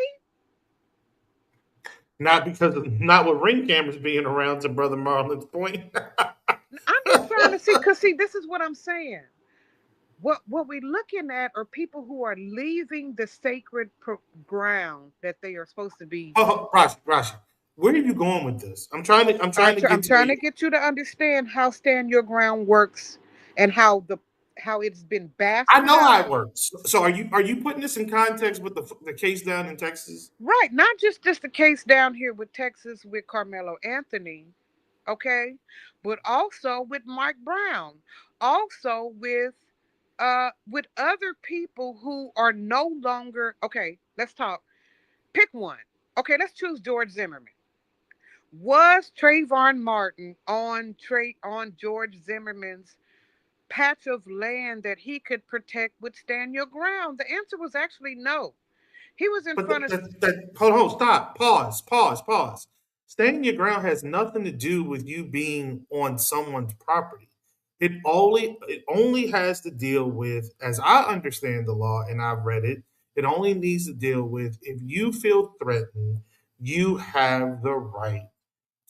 Not because of, not with ring cameras being around. To Brother Marlon's point. I'm just trying to see, cause see, this is what I'm saying. What we're looking at are people who are leaving the sacred ground that they are supposed to be. Oh, Rashi, where are you going with this? I'm All trying right, to so get I'm to where trying to get you to understand how stand your ground works and how it's been I bastardized. know how it works. So are you putting this in context with the case down in Texas? Right, not just the case down here with Texas with Carmelo Anthony, okay, but also with Mike Brown, also with other people who are no longer okay. Let's talk. Pick one. Okay, let's choose George Zimmerman. Was Trayvon Martin on George Zimmerman's patch of land that he could protect would stand your ground? The answer was actually no. He was in But front of hold on, stop, pause. Standing your ground has nothing to do with you being on someone's property. It only has to deal with, as I understand the law and I've read it, it only needs to deal with if you feel threatened, you have the right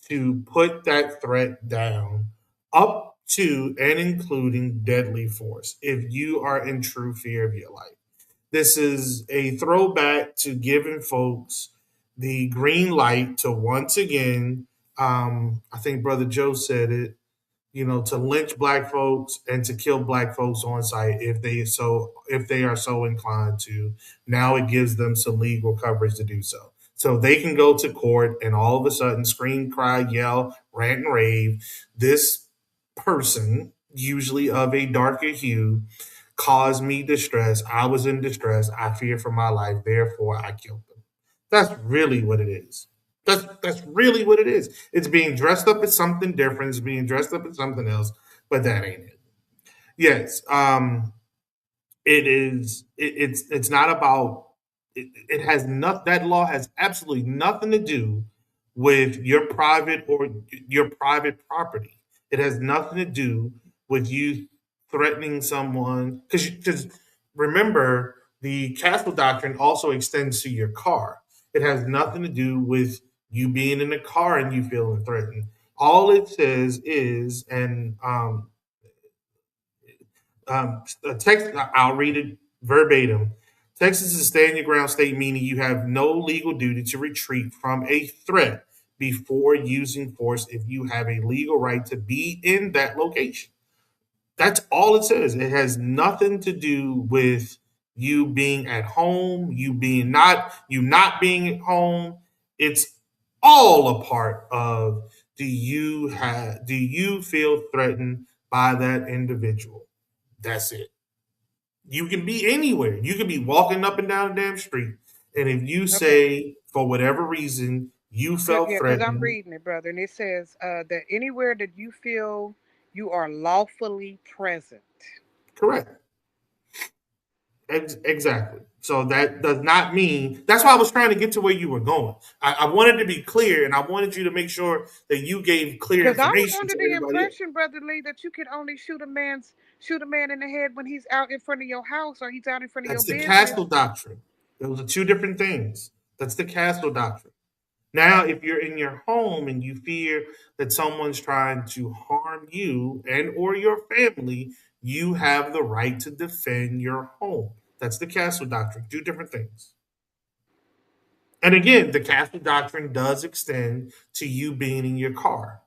to put that threat down up to and including deadly force if you are in true fear of your life. This is a throwback to giving folks the green light to once again, I think Brother Joe said it, to lynch black folks and to kill black folks on site if they are so inclined to. Now it gives them some legal coverage to do so. So they can go to court and all of a sudden scream, cry, yell, rant, and rave. This person, usually of a darker hue, caused me distress. I was in distress. I fear for my life. Therefore, I killed them. That's really what it is. That's really what it is. It's being dressed up as something different. It's being dressed up as something else, but that ain't it. Yes, it's not about it has not that law has absolutely nothing to do with your private property. It has nothing to do with you threatening someone because remember the castle doctrine also extends to your car. It has nothing to do with you being in a car and you feeling threatened. All it says is, and a text. I'll read it verbatim. Texas is a stand your ground state, meaning you have no legal duty to retreat from a threat before using force if you have a legal right to be in that location. That's all it says. It has nothing to do with you being at home, you not being at home. It's all a part of do you feel threatened by that individual? That's it. You can be anywhere. You can be walking up and down the damn street. And if you okay. say, for whatever reason, you felt Yeah, because I'm threatened, reading it, brother, and it says that anywhere that you feel you are lawfully present. correct. Exactly. So that does not mean that's why I was trying to get to where you were going. I wanted to be clear and I wanted you to make sure that you gave clear Because I was information under to the everybody else. impression, brother Lee, that you could only shoot a man in the head when he's out in front of your house or he's out in front of your That's the business. castle doctrine. Those are two different things. That's the castle doctrine. Now, if you're in your home and you fear that someone's trying to harm you and or your family, you have the right to defend your home. That's the castle doctrine. Two different things. And again, the castle doctrine does extend to you being in your car.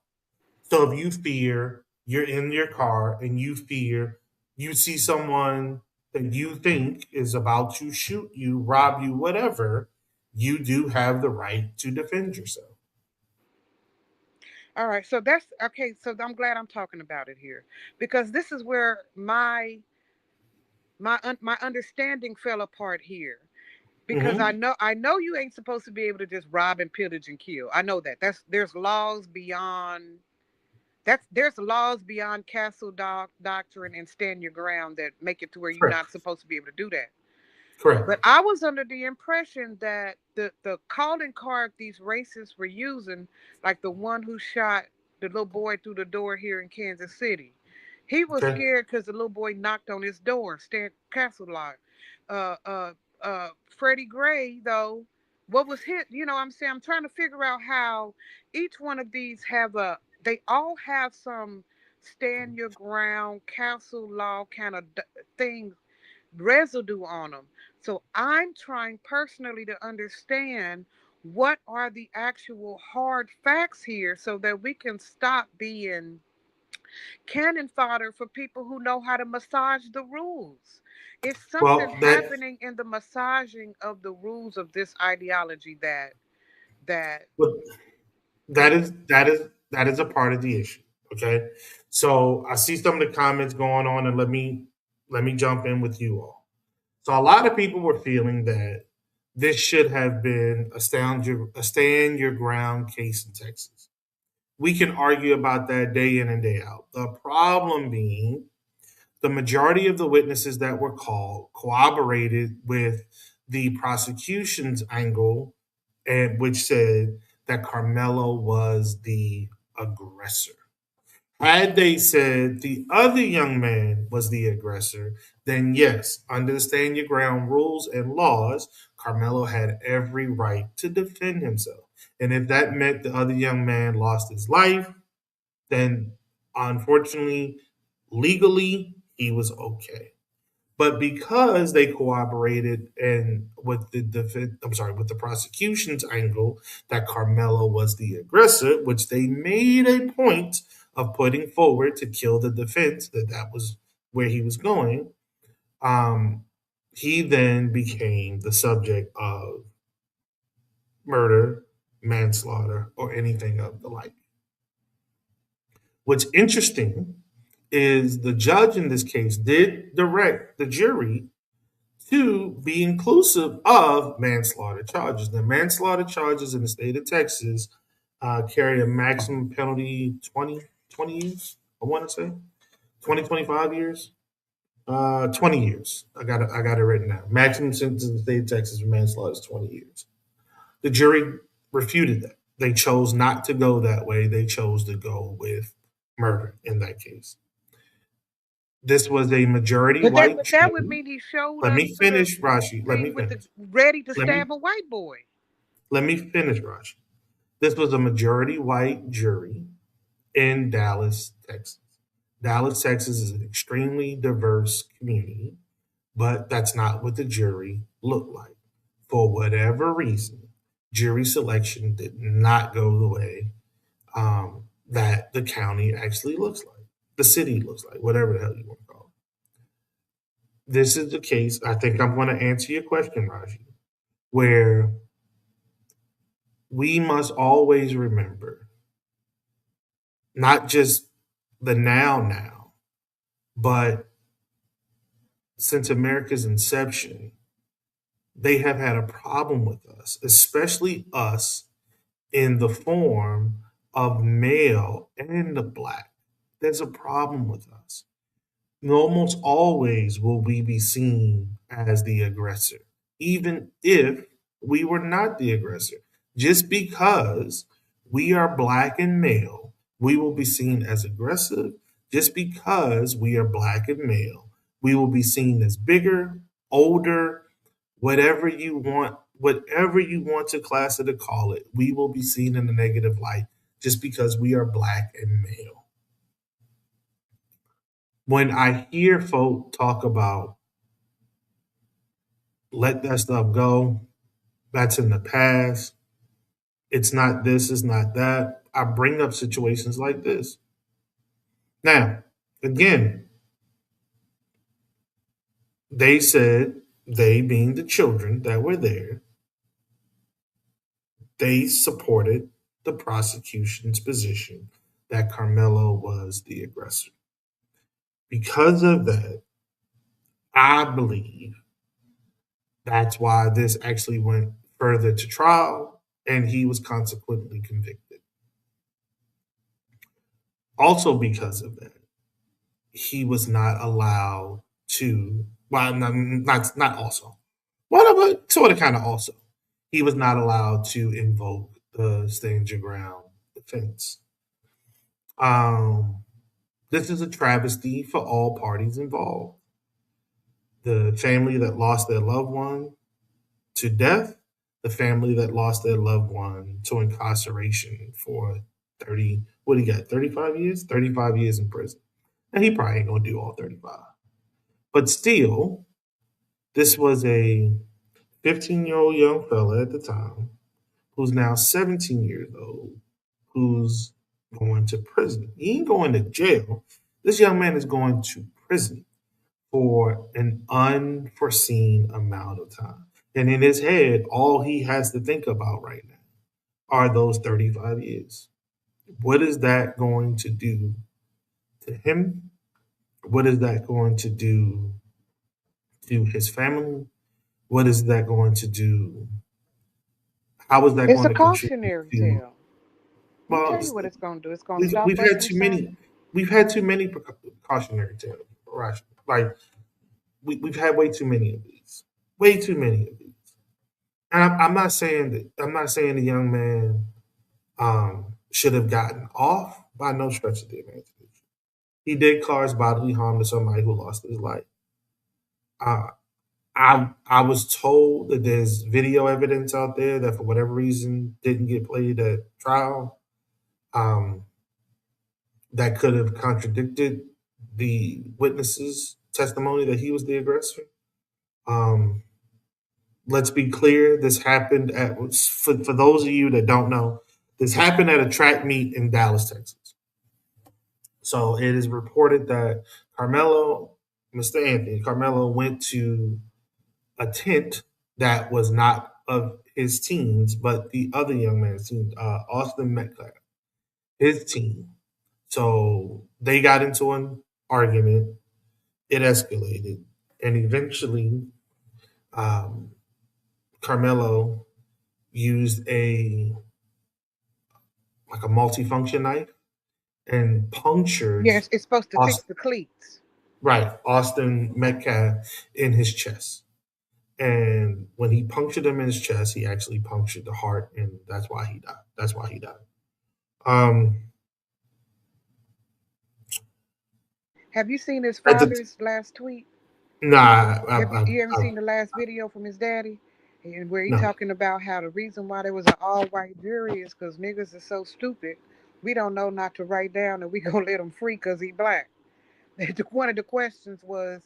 So if you fear you're in your car and you fear you see someone that you think is about to shoot you, rob you, whatever, you do have the right to defend yourself. All right, so that's okay. So I'm glad I'm talking about it here because this is where my my understanding fell apart here because Hmm. I know you ain't supposed to be able to just rob and pillage and kill. I know that. There's laws beyond there's laws beyond doctrine and stand your ground that make it to where you're Correct. not supposed to be able to do that. Correct. But I was under the impression that the calling card these racists were using, like the one who shot the little boy through the door here in Kansas City, he was Okay. scared because the little boy knocked on his door, stand castle lock. Uh, uh, Freddie Gray though, what was hit? You know, what I'm saying I'm trying to figure out how each one of these have a. They all have some stand your ground, castle law kind of thing residue on them. So I'm trying personally to understand what are the actual hard facts here so that we can stop being cannon fodder for people who know how to massage the rules. It's something Well, happening in the massaging of the rules of this ideology that but go that is that is that is a part of the issue. Okay. So I see some of the comments going on, and let me jump in with you all. So a lot of people were feeling that this should have been a stand your ground case in Texas. We can argue about that day in and day out. The problem being the majority of the witnesses that were called corroborated with the prosecution's angle, and which said that Carmelo was the aggressor. Had they said the other young man was the aggressor, then yes, under the stand your ground rules and laws, Carmelo had every right to defend himself. And if that meant the other young man lost his life, then unfortunately, legally, he was okay. But because they cooperated and with with the prosecution's angle that Carmelo was the aggressor, which they made a point of putting forward to kill the defense that was where he was going. Um, he then became the subject of murder, manslaughter, or anything of the like. What's interesting is the judge in this case did direct the jury to be inclusive of manslaughter charges. The manslaughter charges in the state of Texas carry a maximum penalty 20 years, I want to say 20 25 years, 20 years. I got it written down. Maximum sentence in the state of Texas for manslaughter is 20 years. The jury refuted that. They chose not to go that way. They chose to go with murder in that case. This was a majority white but that would jury. mean he showed Let up me to the finish, Rashi. Let me thing with the finish. ready to Let me stab a white boy. let me finish, Rashi. This was a majority white jury in Dallas, Texas. Dallas, Texas is an extremely diverse community, but that's not what the jury looked like. For whatever reason, jury selection did not go the way that the county actually looks like, the city looks like, whatever the hell you want to call it. This is the case. I think I'm going to answer your question, Raji, where we must always remember not just the now, but since America's inception, they have had a problem with us, especially us in the form of male and the black. There's a problem with us. Almost always will we be seen as the aggressor, even if we were not the aggressor. Just because we are black and male, we will be seen as aggressive. Just because we are black and male, we will be seen as bigger, older, whatever you want to class it to call it. We will be seen in a negative light just because we are black and male. When I hear folk talk about let that stuff go, that's in the past, it's not this, it's not that, I bring up situations like this. Now, again, they said, they being the children that were there, they supported the prosecution's position that Carmelo was the aggressor. Because of that, I believe that's why this actually went further to trial and he was consequently convicted. Also, because of that, he was not allowed to, well, not also. Well, but sort of kind of also. He was not allowed to invoke the stand your ground defense. Um, this is a travesty for all parties involved. The family that lost their loved one to death, the family that lost their loved one to incarceration for 30, what do you got, 35 years? 35 years in prison. And he probably ain't going to do all 35. But still, this was a 15-year-old young fella at the time who's now 17 years old, who's going to prison. He ain't going to jail. This young man is going to prison for an unforeseen amount of time. And in his head, all he has to think about right now are those 35 years. What is that going to do to him? What is that going to do to his family? What is that going to do? How is that It's going a to contribute cautionary to? tale. Let me Well, tell you what it's going to do. It's going to we've stop us had from too signing. many. We've had too many precautionary tales. Right? Like we've had way too many of these. Way too many of these. And I'm not saying that. I'm not saying the young man should have gotten off by no stretch of the imagination. He did cause bodily harm to somebody who lost his life. Uh, I was told that there's video evidence out there that for whatever reason didn't get played at trial. Um, that could have contradicted the witness's testimony that he was the aggressor. Um, let's be clear, this happened at, for those of you that don't know, this happened at a track meet in Dallas, Texas. So it is reported that Carmelo, Mr. Anthony, Carmelo went to a tent that was not of his team's, but the other young man's team, Austin Metcalf, his team. So they got into an argument. It escalated, and eventually, um, Carmelo used a like a multifunction knife and punctured Yes, it's supposed to fix Austin, the cleats. right, Austin Metcalf in his chest. And when he punctured him in his chest, he actually punctured the heart, and that's why he died. That's why he died. Um, Have you seen his at the father's last tweet? nah, You ever I, seen the last video from his daddy? And where he no. talking about how the reason why there was an all white jury is because niggas is so stupid. We don't know not to write down and we gonna let him free because he black. One of the questions was,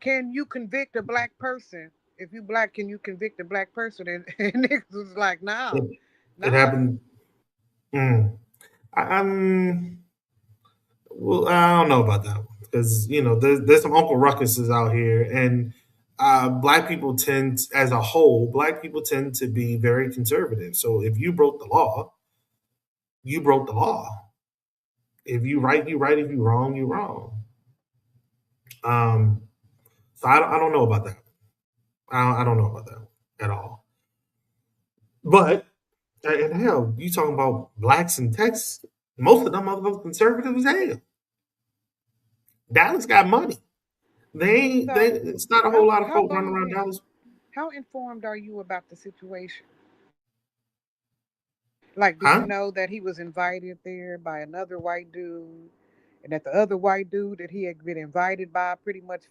can you convict a black person? If you black, can you convict a black person? And niggas was like, no, It, it no. happened. Mm, I'm well. I don't know about that one because there's some Uncle Ruckuses out here, and black people tend, as a whole, black people tend to be very conservative. So if you broke the law, you broke the law. If you right, you right. If you wrong, you wrong. Um, so I don't know about that. I don't know about that at all. But and hell, you talking about blacks in Texas? Most of them motherfuckers conservative as hell. Dallas got money. They ain't. They, So it's not a whole how lot of how folk running balled around in? Dallas. How informed are you about the situation? Like, did you Huh? know that he was invited there by another white dude, and that the other white dude that he had been invited by pretty much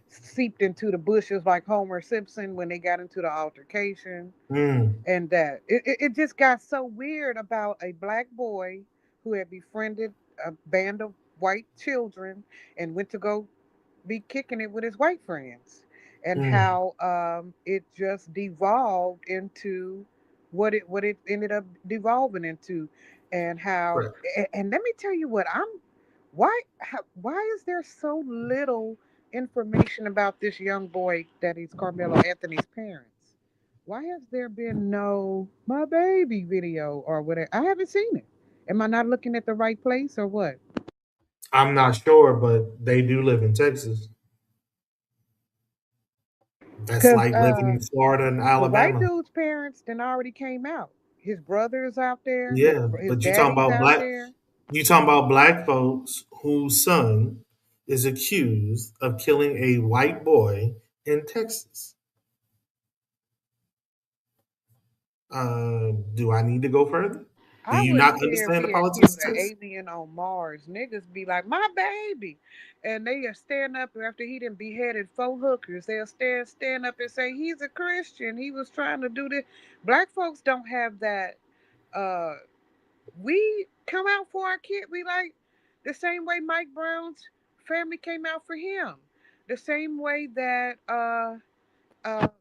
seeped into the bushes like Homer Simpson when they got into the altercation, Mm, and that it just got so weird about a black boy who had befriended a band of white children and went to go be kicking it with his white friends, and mm, how it just devolved into what it ended up devolving into, and how correct. and let me tell you what I'm why is there so little information about this young boy that is Carmelo Anthony's parents? Why has there been no my baby video or whatever? I haven't seen it. Am I not looking at the right place or what? I'm not sure, but they do live in Texas. That's Cause like living in Florida and the white Alabama. dude's parents then already came out. His brother's out there. Yeah, His but daddy's out there. you talking about black folks whose son is accused of killing a white boy in Texas. Do I need to go further? Do I you wouldn't not care if understand the he had politics killed of an Texas? alien on Mars. Niggas be like, my baby. And they are stand up after he done beheaded four hookers. They'll stand up and say, he's a Christian. He was trying to do this. Black folks don't have that. Uh, we come out for our kid. We like the same way Mike Brown's family came out for him. The same way that the, the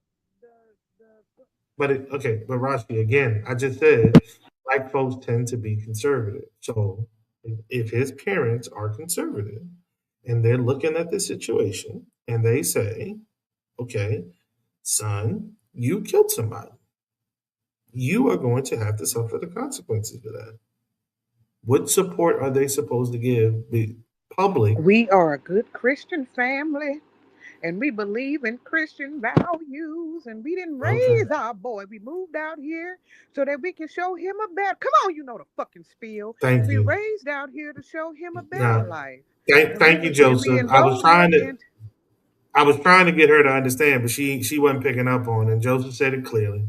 But Rashi, again, I just said black folks tend to be conservative. So if his parents are conservative and they're looking at the situation and they say, okay, son, you killed somebody. You are going to have to suffer the consequences of that. What support are they supposed to give the public? we are a good Christian family. And we believe in Christian values. And we didn't Okay, raise our boy. We moved out here so that we can show him a better. Come on, you know the fucking spiel. thank We you. raised out here to show him a better Now, life. thank you, And we Joseph. enrolled him in. I was trying to get her to understand, but she wasn't picking up on it. And Joseph said it clearly.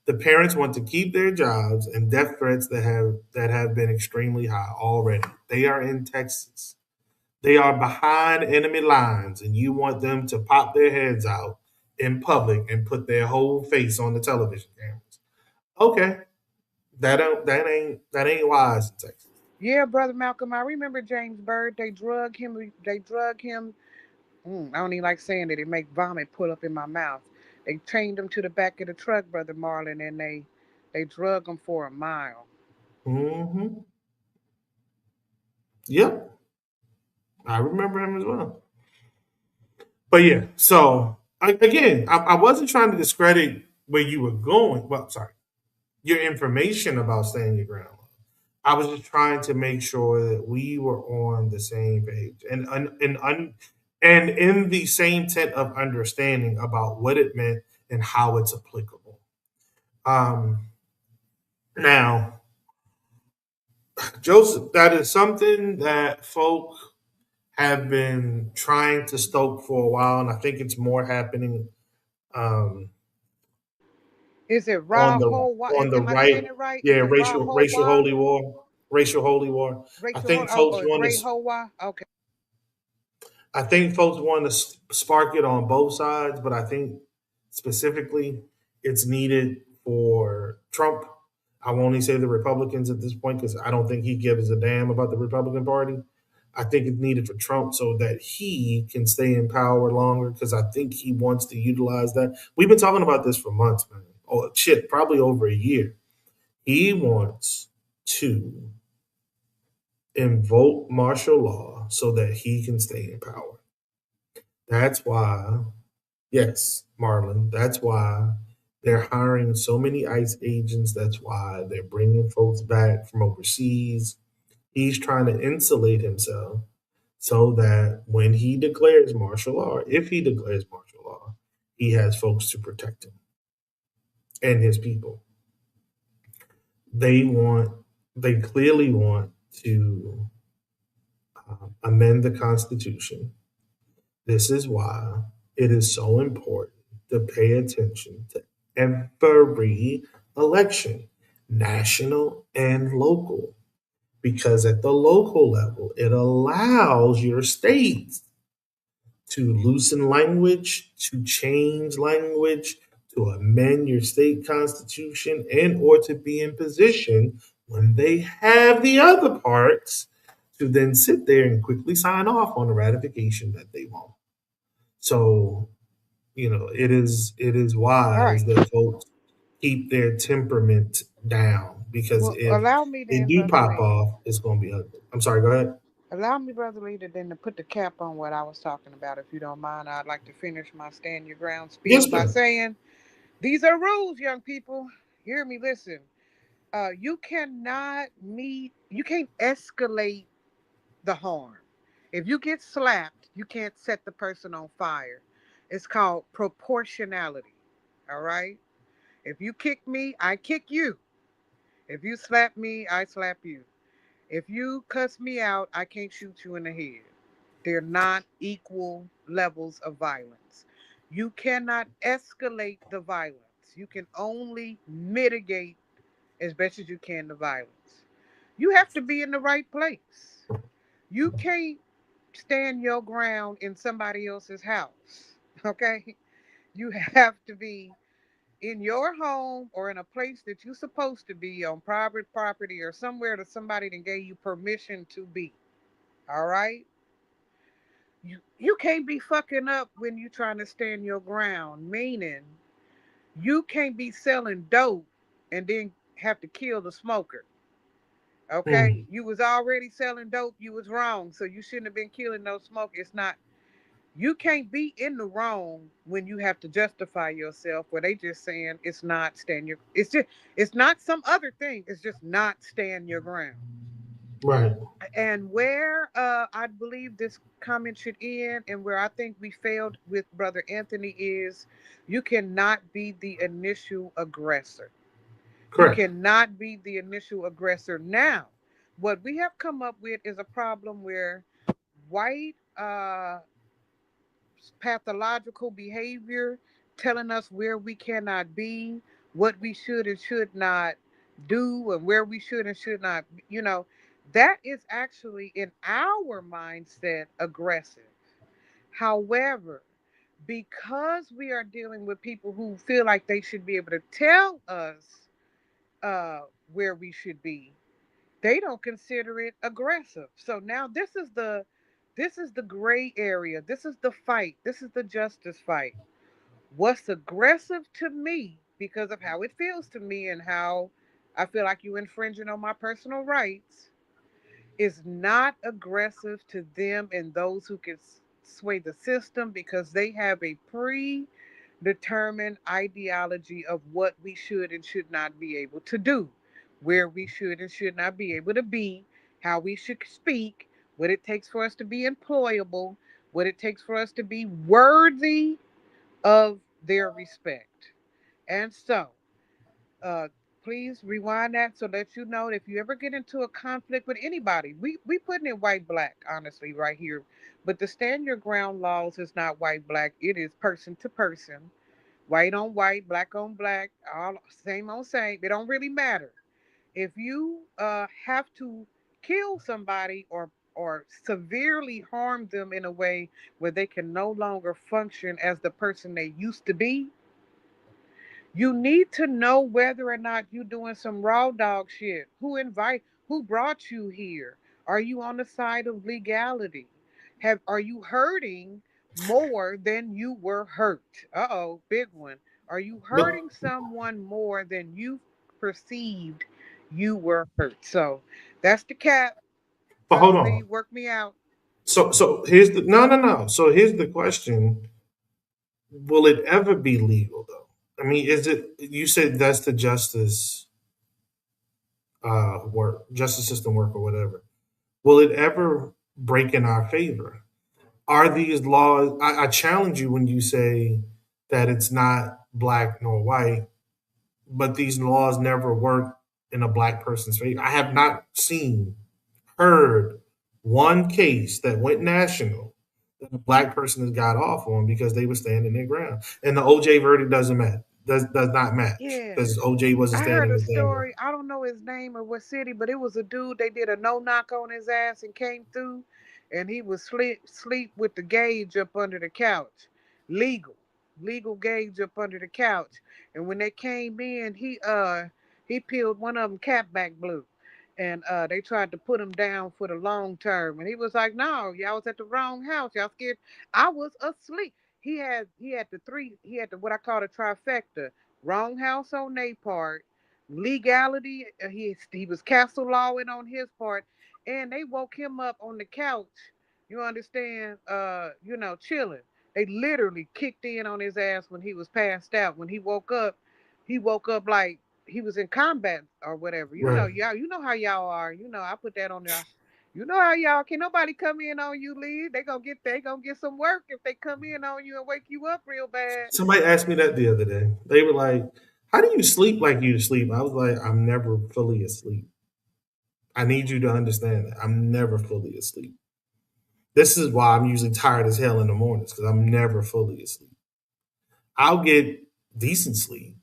The parents want to keep their jobs, and death threats that have been extremely high already. They are in Texas. They are behind enemy lines, and you want them to pop their heads out in public and put their whole face on the television cameras. Okay, that ain't wise in Texas. Yeah, brother Malcolm. I remember James Byrd. They drug him. They drug him. I don't even like saying it. It make vomit pull up in my mouth. They chained him to the back of the truck, brother Marlon, and they drug him for a mile. Hmm. Yep, I remember him as well. But yeah, so again, I wasn't trying to discredit where you were going. Well, sorry, your information about staying your ground. I was just trying to make sure that we were on the same page and in the same tent of understanding about what it meant and how it's applicable. Um, Now, Joseph, that is something that folk have been trying to stoke for a while, and I think it's more happening um, Is it on the Raho? on the Am I right. saying it right? Yeah, Is it racial Rahowa? holy war, racial holy war. I Rachel think Horn? Oh, folks or want Ray to. Hoa? Okay. I think folks want to spark it on both sides, but I think specifically it's needed for Trump. I won't only say the Republicans at this point because I don't think he gives a damn about the Republican Party. I think it's needed for Trump so that he can stay in power longer because I think he wants to utilize that. We've been talking about this for months, man. Oh, shit, probably over a year. He wants to invoke martial law so that he can stay in power. That's why, yes, Marlon, that's why they're hiring so many ICE agents. That's why they're bringing folks back from overseas. He's trying to insulate himself so that when he declares martial law, if he declares martial law, he has folks to protect him and his people. They want, they clearly want to amend the Constitution. This is why it is so important to pay attention to every election, national and local, because at the local level, it allows your states to loosen language, to change language, to amend your state constitution, and or to be in position when they have the other parts to then sit there and quickly sign off on the ratification that they want. So, it is All wise right. that folks keep their temperament down because Well, if allow me they then, do Brother pop Lee. off, it's gonna be ugly. I'm sorry, go ahead. Allow me, Brother Lee, to then to put the cap on what I was talking about. If you don't mind, I'd like to finish my stand your ground spiel Yes, by ma'am. saying these are rules, young people. Hear me, listen. You cannot meet, you can't escalate the harm. If you get slapped, you can't set the person on fire. It's called proportionality. All right? If you kick me, I kick you. If you slap me, I slap you. If you cuss me out, I can't shoot you in the head. They're not equal levels of violence. You cannot escalate the violence. You can only mitigate as best as you can the violence. You have to be in the right place. You can't stand your ground in somebody else's house. Okay? You have to be in your home or in a place that you're supposed to be on private property or somewhere that somebody that gave you permission to be. All right? You can't be fucking up when you trying to stand your ground, meaning you can't be selling dope and then have to kill the smoker. Okay? Mm, You was already selling dope, you was wrong. So you shouldn't have been killing no smoker. It's not you can't be in the wrong when you have to justify yourself where they just saying it's not stand your it's not some other thing. It's just not stand your ground. right. And where I believe this comment should end and where I think we failed with Brother Anthony is you cannot be the initial aggressor. You Correct. cannot be the initial aggressor. Now, what we have come up with is a problem where white pathological behavior telling us where we cannot be, what we should and should not do, and where we should and should not, that is actually in our mindset aggressive. However, because we are dealing with people who feel like they should be able to tell us uh, where we should be, they don't consider it aggressive. So now this is the gray area. This is the fight. This is the justice fight. What's aggressive to me because of how it feels to me and how I feel like you infringing on my personal rights is not aggressive to them and those who can sway the system because they have a predetermined ideology of what we should and should not be able to do, where we should and should not be able to be, how we should speak, what it takes for us to be employable, what it takes for us to be worthy of their respect. And so, uh, please rewind that so that you know that if you ever get into a conflict with anybody, we putting it white black, honestly, right here. But the stand your ground laws is not white black. It is person to person, white on white, black on black, all same on same. It don't really matter. If you have to kill somebody or severely harm them in a way where they can no longer function as the person they used to be, you need to know whether or not you're doing some raw dog shit. Who brought you here? Are you on the side of legality? Are you hurting more than you were hurt? Uh-oh, big one. Are you But hurting someone more than you perceived you were hurt? So that's the cap. but Brother hold on. Lee, work me out. So here's the no no no. So here's the question: will it ever be legal though? I mean, is it? You said that's the justice system work or whatever. Will it ever break in our favor? Are these laws? I challenge you when you say that it's not black nor white, but these laws never work in a black person's favor. I have not seen, heard one case that went national that a black person has got off on because they were standing their ground. And the OJ verdict doesn't match. Does not match Yeah. because OJ wasn't I heard standing a his damn ground. story. I don't know his name or what city, but it was a dude. They did a no knock on his ass and came through, and he was sleep with the gauge up under the couch, legal, legal gauge up under the couch. And when they came in, he peeled one of them cap back blue, and they tried to put him down for the long term, and he was like, "No, y'all was at the wrong house. Y'all scared. I was asleep." He had the what I call the trifecta: wrong house on their part, legality. He was castle lawing on his part, and they woke him up on the couch. You understand? Chilling. They literally kicked in on his ass when he was passed out. When he woke up like he was in combat or whatever. Right. Y'all. You know how y'all are. I put that on there. You know how y'all can nobody come in on you, leave. They gonna get some work if they come in on you and wake you up real bad. Somebody asked me that the other day. They were like, "How do you sleep like you sleep?" I was like, "I'm never fully asleep. I need you to understand that I'm never fully asleep. This is why I'm usually tired as hell in the mornings because I'm never fully asleep. I'll get decent sleep,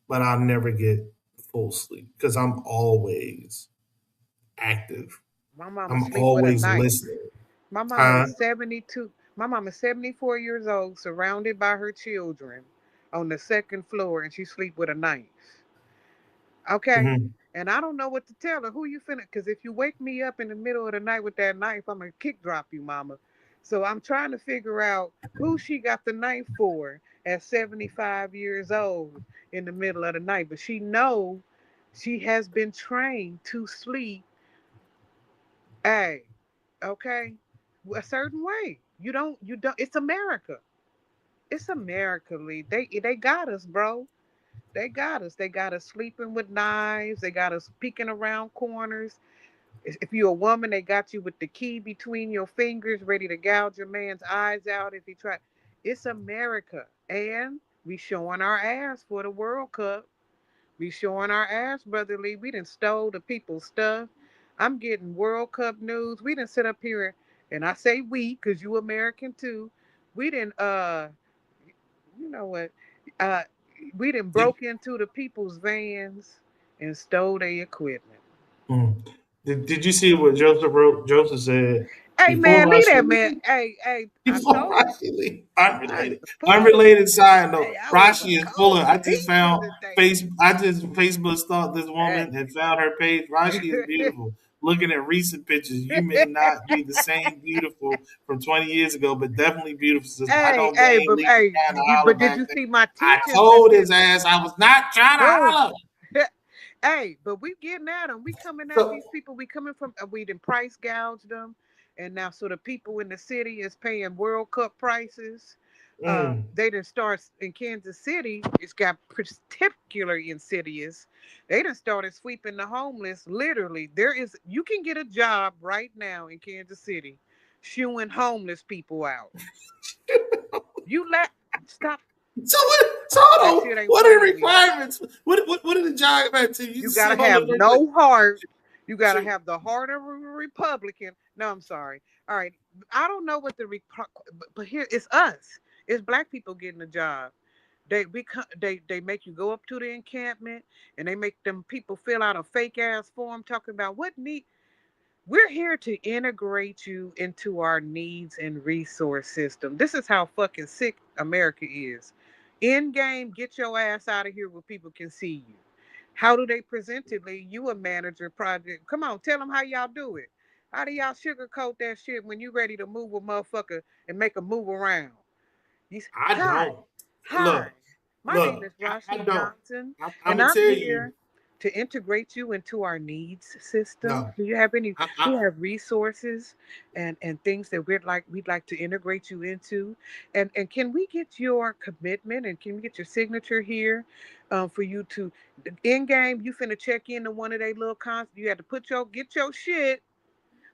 but I'll never get full sleep because I'm always active. My mama I'm sleep with a always knife. listening. My mama Huh? is 72. My mama is 74 years old, surrounded by her children on the second floor, and she sleep with a knife. Okay? Hmm. And I don't know what to tell her. Who you finna? Because if you wake me up in the middle of the night with that knife, I'm gonna kick drop you, mama. So I'm trying to figure out who she got the knife for at 75 years old in the middle of the night. But she know she has been trained to sleep, a okay, a certain way. You don't. It's America. It's America, Lee. They got us, bro. They got us. They got us sleeping with knives. They got us peeking around corners. If you're a woman, they got you with the key between your fingers, ready to gouge your man's eyes out if he try. It's America, and we showing our ass for the World Cup. We showing our ass, Brother Lee. We done stole the people's stuff. I'm getting World Cup news. We done sit up here, and I say we, cause you American too. We didn't you know what? Uh, we done Did, broke into the people's vans and stole their equipment. mm. Did you see what Joseph wrote? Joseph said Hey before man, leave Russia that man. leave, Hey, I before told Russia leave, I unrelated, pull. unrelated side note. Hey, I was a Rashi is full of. cold I just pizza found today. I just Facebook stalked this Hey. woman and found her page. Rashi is beautiful. Looking at recent pictures, you may not be the same beautiful from 20 years ago, but definitely beautiful, sister. I don't blame But Lee for hey, trying to holler but did back you then. see my I teachings in told this? his ass I was not trying to Boom. holler. Hey, but we getting at them. We coming at So, these people. We coming from. We done price gouged them, and now so the people in the city is paying World Cup prices. mm, They done start in Kansas City. It's got particularly insidious. They done started sweeping the homeless. Literally, there is. You can get a job right now in Kansas City, shooing homeless people out. You let stop. so hold That on. shit ain't What are the funny, Lee. requirements? What are the job activities? You You just see gotta homeless have person like no heart. You gotta shoot. have the heart of a Republican. No, I'm sorry. All right, I don't know what the but here it's us. It's black people getting a job. They make you go up to the encampment and they make them people fill out a fake ass form talking about what need. We're here to integrate you into our needs and resource system. This is how fucking sick America is. In game, get your ass out of here where people can see you. How do they present it, Lee? You a manager project. Come on, tell them how y'all do it. How do y'all sugarcoat that shit when you ready to move a motherfucker and make a move around? I Hi, don't. hi. Look, My name look. is I Rashi don't. Johnson, I'm and gonna I'm tell you. here to integrate you into our needs system. No. Do you have any? I, We have resources and things that we'd like to integrate you into. And can we get your commitment and can we get your signature here, for you to in game? You finna check into one of they little cons. You had to put your get your shit.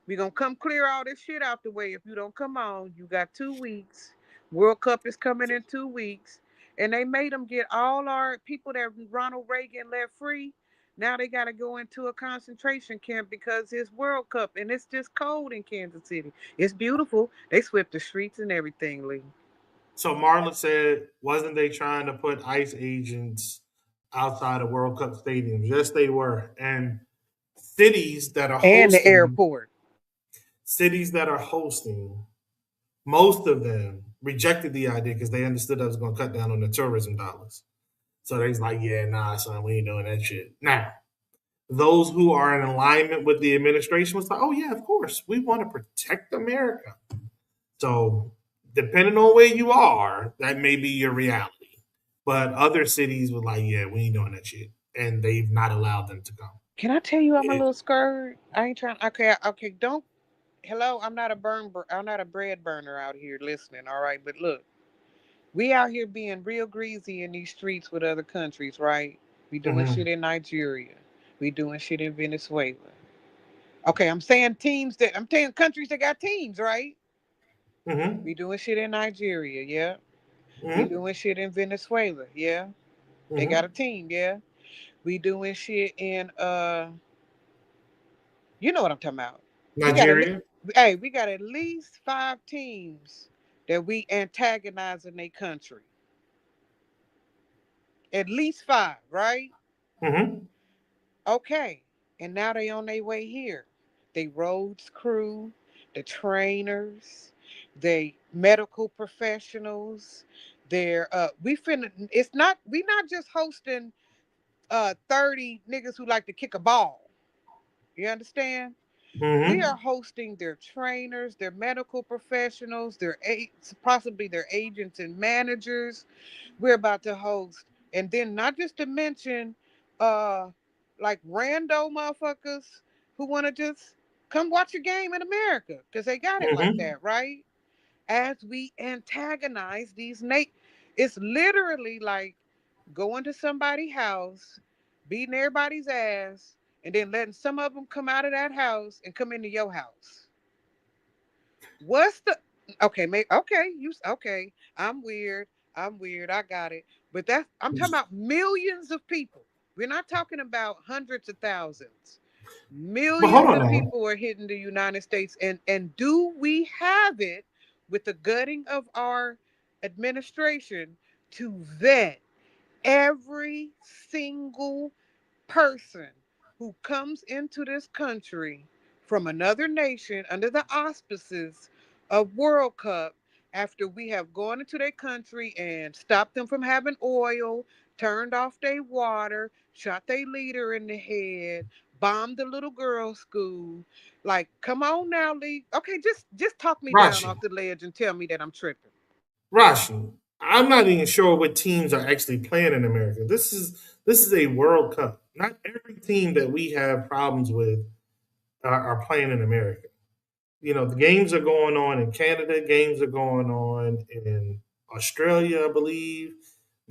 We gonna come clear all this shit out the way. If you don't come on, you got 2 weeks. World Cup is coming in 2 weeks, and they made them get all our people that Ronald Reagan let free. Now they got to go into a concentration camp because it's World Cup and it's just cold in Kansas City. It's beautiful. They swept the streets and everything, Lee. so Marlon said, wasn't they trying to put ICE agents outside of World Cup stadiums? Yes, they were. And cities that are And the hosting, airport. cities that are hosting, most of them rejected the idea because they understood that was going to cut down on the tourism dollars. So they was like, yeah, nah, son, we ain't doing that shit. Now, those who are in alignment with the administration was like, oh yeah, of course, we want to protect America. So depending on where you are, that may be your reality. But other cities were like, yeah, we ain't doing that shit, and they've not allowed them to come. Can I tell you I'm a It, little scared? I ain't trying. Okay, okay. Don't. Hello, I'm not a I'm not a bread burner out here listening. All right, but look. We out here being real greasy in these streets with other countries, right? We doing mhm. shit in Nigeria. We doing shit in Venezuela. Okay, I'm saying teams that I'm saying countries that got teams, right? Mm-hmm. We doing shit in Nigeria, yeah. We Mm-hmm. doing shit in Venezuela, yeah. They got Mm-hmm. a team, yeah. We doing shit in you know what I'm talking about. We got Nigeria. we got at least 5 teams that we antagonize in their country. At least 5, right? Mm-hmm. Okay. And now they on their way here. They roads crew, the trainers, they medical professionals. They're we finna it's not we not just hosting 30 niggas who like to kick a ball. You understand? We Mm-hmm. are hosting their trainers, their medical professionals, possibly their agents and managers. We're about to host, and then not just to mention, uh, like rando motherfuckers who want to just come watch a game in America because they got it like Mm-hmm. that, right? As we antagonize it's literally like going to somebody's house, beating everybody's ass, and then letting some of them come out of that house and come into your house. What's the okay? Okay, okay. I'm weird. I'm weird. I got it. But I'm talking about millions of people. We're not talking about hundreds of thousands. But hold Millions on of now. people are hitting the United States, and do we have it with the gutting of our administration to vet every single person who comes into this country from another nation under the auspices of World Cup after we have gone into their country and stopped them from having oil, turned off their water, shot their leader in the head, bombed the little girls' school. Like, come on now, Lee. Okay, just talk me down Rashi. off the ledge and tell me that I'm tripping. Rashi. I'm not even sure what teams are actually playing in America. This is a World Cup. Not every team that we have problems with are playing in America. You know, the games are going on in Canada, games are going on in Australia, I believe.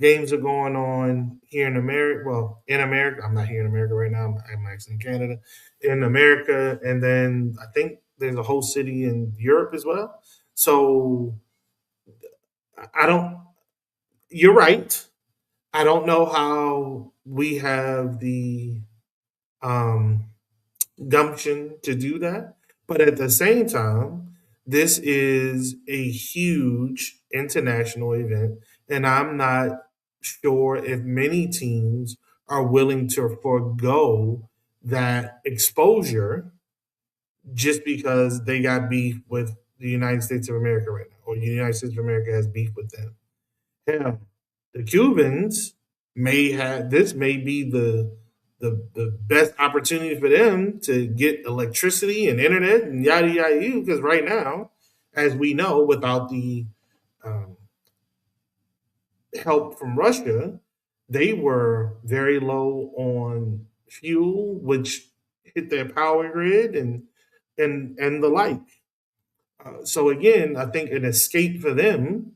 Games are going on here in America. Well, in America, I'm not here in America right now. I'm actually in Canada, in America, and then I think there's a whole city in Europe as well. So I don't. You're right. I don't know how we have the um, gumption to do that. But at the same time, this is a huge international event, and I'm not sure if many teams are willing to forego that exposure just because they got beef with the United States of America right now, or the United States of America has beef with them. Hell, the Cubans may be the best opportunity for them to get electricity and internet and yada yada because right now, as we know, without the um, help from Russia, they were very low on fuel, which hit their power grid and the like. So again, I think an escape for them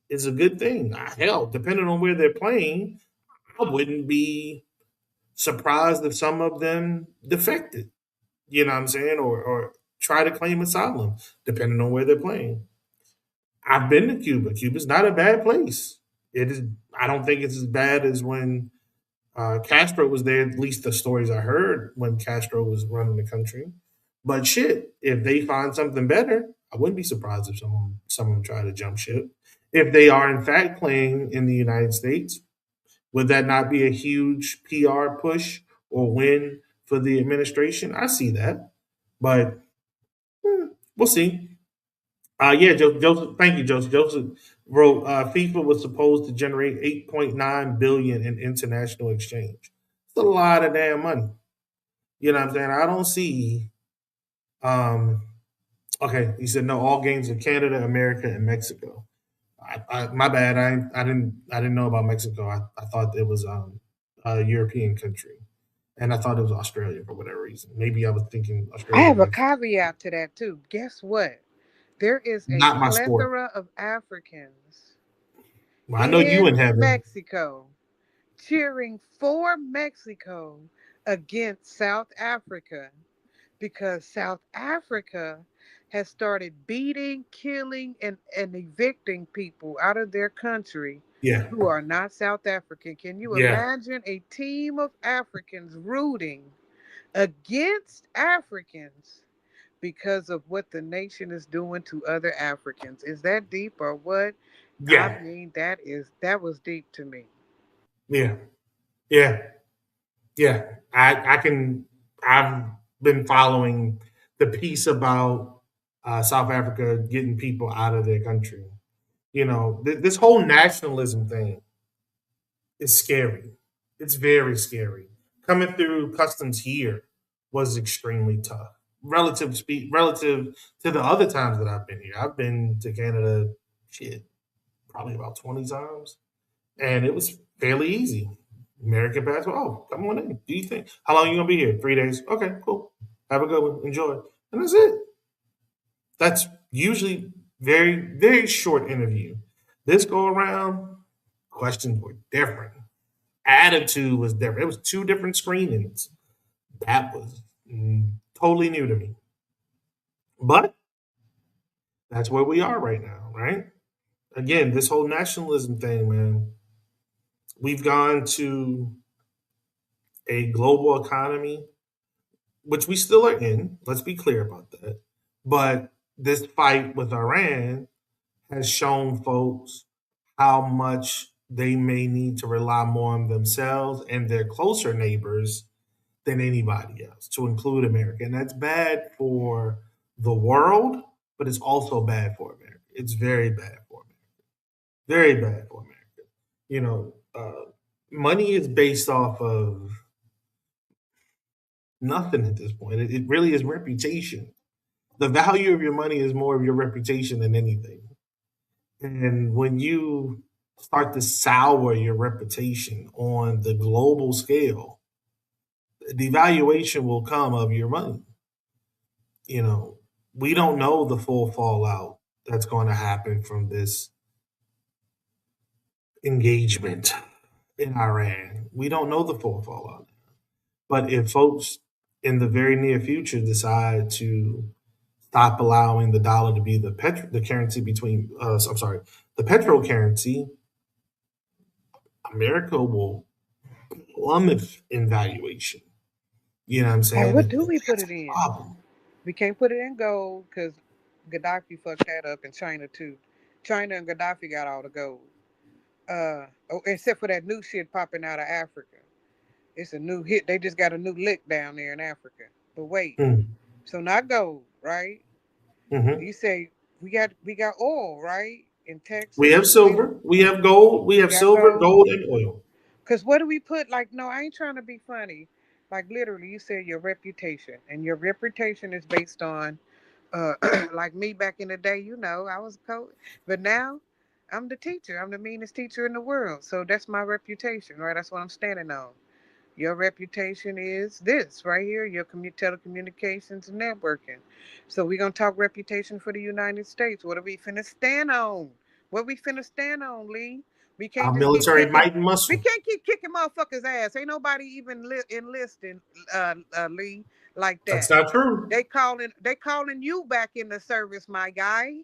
is a good thing. Hell, depending on where they're playing, I wouldn't be surprised if some of them defected, you know what I'm saying, or try to claim asylum, depending on where they're playing. I've been to Cuba. Cuba's not a bad place. It is. I don't think it's as bad as when Castro was there. At least the stories I heard when Castro was running the country. But shit, if they find something better, I wouldn't be surprised if someone try to jump ship. If they are in fact playing in the United States, would that not be a huge PR push or win for the administration? I see that, but we'll see. Yeah, Joseph. Thank you, Joseph. Joseph wrote FIFA was supposed to generate 8.9 billion in international exchange. It's a lot of damn money. You know what I'm saying? I don't see. Um, okay, he said no. All games in Canada, America, and Mexico. My bad. I didn't know about Mexico. I thought it was a European country, and I thought it was Australia for whatever reason. Maybe I was thinking I Australia have and a Mexico. caveat to that too. Guess what? There is a Not my sport. plethora of Africans Well, I know you in in heaven. Mexico cheering for Mexico against South Africa because South Africa has started beating, killing, and evicting people out of their country Yeah. who are not South African. Can you Yeah. imagine a team of Africans rooting against Africans because of what the nation is doing to other Africans? Is that deep or what? I Yeah. mean, that was deep to me. Yeah. Yeah. Yeah. I can. I've been following the piece about South Africa getting people out of their country. This whole nationalism thing is scary. It's very scary. Coming through customs here was extremely tough. Relative to the other times that I've been here. I've been to Canada, shit, probably about 20 times. And it was fairly easy. American passport. Oh, come on in. Do you think? How long are you gonna be here? 3 days. Okay, cool. Have a good one. Enjoy. And that's it. That's usually very, very short interview. This go around, questions were different. Attitude was different. It was two different screenings. That was totally new to me. But that's where we are right now, right? Again, this whole nationalism thing, man. We've gone to a global economy, which we still are in. Let's be clear about that. But this fight with Iran has shown folks how much they may need to rely more on themselves and their closer neighbors than anybody else, to include America. And that's bad for the world, but it's also bad for America. It's very bad for America. Very bad for America. You know, money is based off of nothing at this point. It really is reputation. The value of your money is more of your reputation than anything. And when you start to sour your reputation on the global scale, the devaluation will come of your money. You know, we don't know the full fallout that's going to happen from this engagement in Iran. We don't know the full fallout. But if folks in the very near future decide to stop allowing the dollar to be the currency between I'm sorry, the petrol currency, America will plummet in valuation. You know what I'm Like, saying? what do we put That's it a in? problem. We can't put it in gold because Gaddafi fucked that up, and China too. China and Gaddafi got all the gold. Oh, except for that new shit popping out of Africa. It's a new hit. They just got a new lick down there in Africa. But wait, Mm. so not gold, right? Hmm. You say we got oil, right? In We Texas, have silver, we have gold, we we have got silver, gold. gold, and oil. Cause what do we put? Like, no, I ain't trying to be funny. Like literally, you said your reputation, and your reputation is based on, like me back in the day. I was a coach, but now I'm the teacher. I'm the meanest teacher in the world. So that's my reputation, right? That's what I'm standing on. Your reputation is this right here, your telecommunications and networking. So we're going to talk reputation for the United States. What are we finna stand on? What we finna stand on, Lee? We can't Our just keep military kicking. might and We muscle. can't keep kicking motherfuckers' ass. Ain't nobody even enlisting, Lee, like That's that. not true. They calling you back in the service, my guy.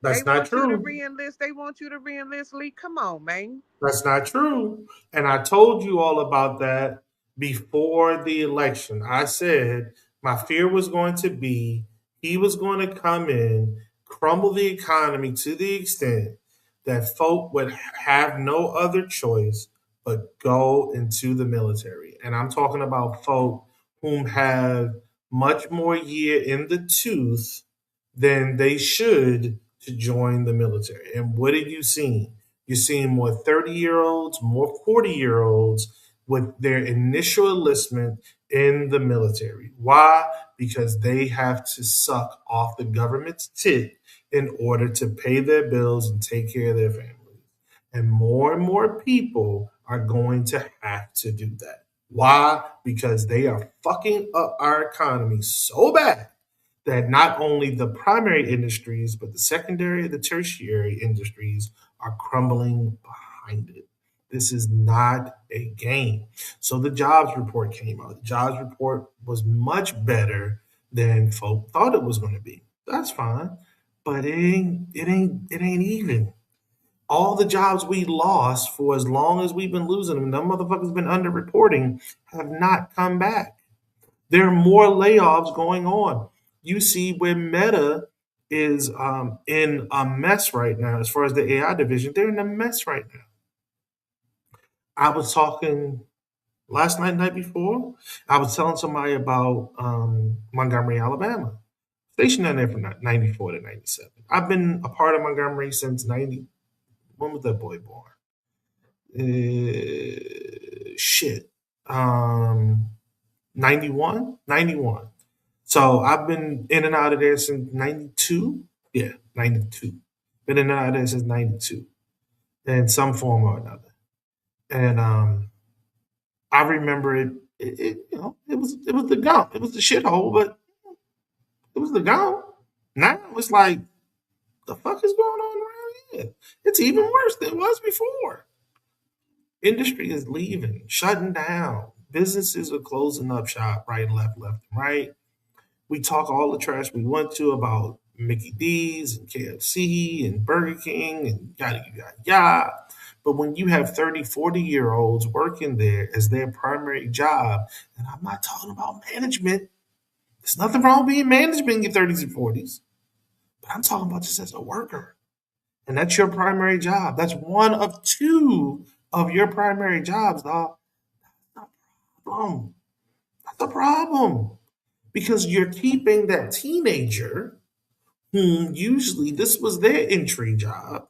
They That's not want you to true. reenlist. They want you to reenlist, Lee. Come on, man. That's not true. And I told you all about that before the election. I said my fear was going to be he was going to come in, crumble the economy to the extent that folk would have no other choice but go into the military. And I'm talking about folk whom have much more year in the tooth than they should to join the military. And what have you seen? You're seeing more 30-year olds, more 40-year olds with their initial enlistment in the military. Why? Because they have to suck off the government's tit in order to pay their bills and take care of their families. And more people are going to have to do that. Why? Because they are fucking up our economy so bad that not only the primary industries, but the secondary and the tertiary industries are crumbling behind it. This is not a game. So the jobs report came out. The jobs report was much better than folk thought it was going to be. That's fine, but it ain't even. All the jobs we lost for as long as we've been losing them, them motherfuckers been underreporting, have not come back. There are more layoffs going on. You see where Meta is in a mess right now as far as the AI division. They're in a mess right now. I was talking last night, night before. I was telling somebody about Montgomery, Alabama. Stationed down there from 94 to 97. I've been a part of Montgomery since 90. When was that boy born? Shit. Um, 91? 91. So I've been in and out of there since 92. Yeah, 92. Been in and out of there since 92 in some form or another. And I remember it was the gump. It was the shithole, but it was the gump. Now it's like, the fuck is going on around here? It's even worse than it was before. Industry is leaving, shutting down. Businesses are closing up shop right and left, left and right. We talk all the trash we want to about Mickey D's and KFC and Burger King and yada, yada, yada. But when you have 30, 40-year olds working there as their primary job, and I'm not talking about management, there's nothing wrong with being management in your 30s and 40s, but I'm talking about just as a worker. And that's your primary job. That's one of two of your primary jobs, dog. That's a problem. That's a problem. Because you're keeping that teenager whom usually this was their entry job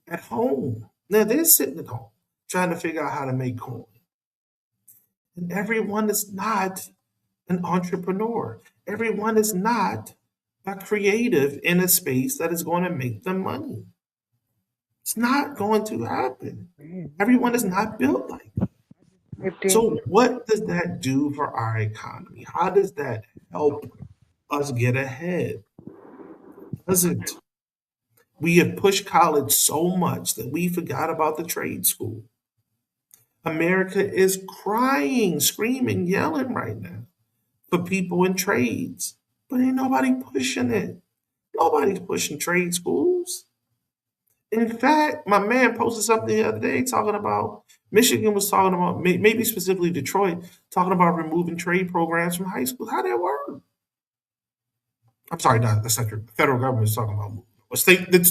at home. Now they're sitting at home trying to figure out how to make coin. And everyone is not an entrepreneur. Everyone is not a creative in a space that is going to make them money. It's not going to happen. Man, Everyone is not built like that. typed in. So, what does that do for our economy? How does that help us get ahead? Doesn't. We have pushed college so much that we forgot about the trade school. America is crying, screaming, yelling right now for people in trades, but ain't nobody pushing it. Nobody's pushing trade schools. In fact, my man posted something the other day talking about Michigan was talking about maybe specifically Detroit talking about removing trade programs from high school. How that work? I'm sorry, that's not true. The federal government is talking about the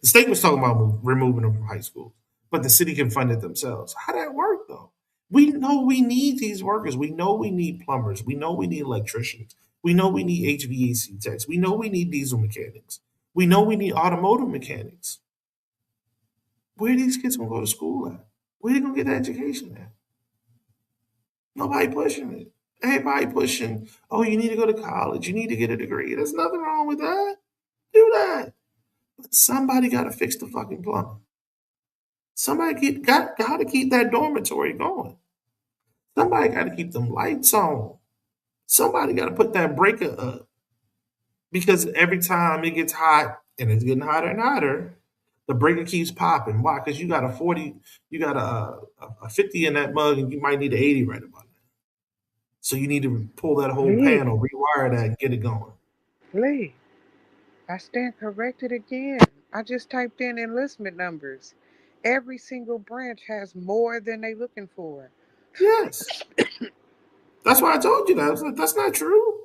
state was talking about removing them from high school, but the city can fund it themselves. How that work though? We know we need these workers. We know we need plumbers. We know we need electricians. We know we need HVAC techs. We know we need diesel mechanics. We know we need automotive mechanics. Where are these kids gonna go to school at? Where are they gonna get the education at? Nobody pushing it. Everybody pushing, oh, you need to go to college. You need to get a degree. There's nothing wrong with that. Do that. But somebody got to fix the fucking plumbing. Got to keep that dormitory going. Somebody got to keep them lights on. Somebody got to put that breaker up because every time it gets hot and it's getting hotter and hotter, the breaker keeps popping. Why? Because you got a 40, you got a 50 in that mug, and you might need an 80 right about now. So you need to pull that whole Lee, panel, rewire that, and get it going. Lee, I stand corrected again. I just typed in enlistment numbers. Every single branch has more than they looking for. Yes, that's why I told you that. I was like, that's not true.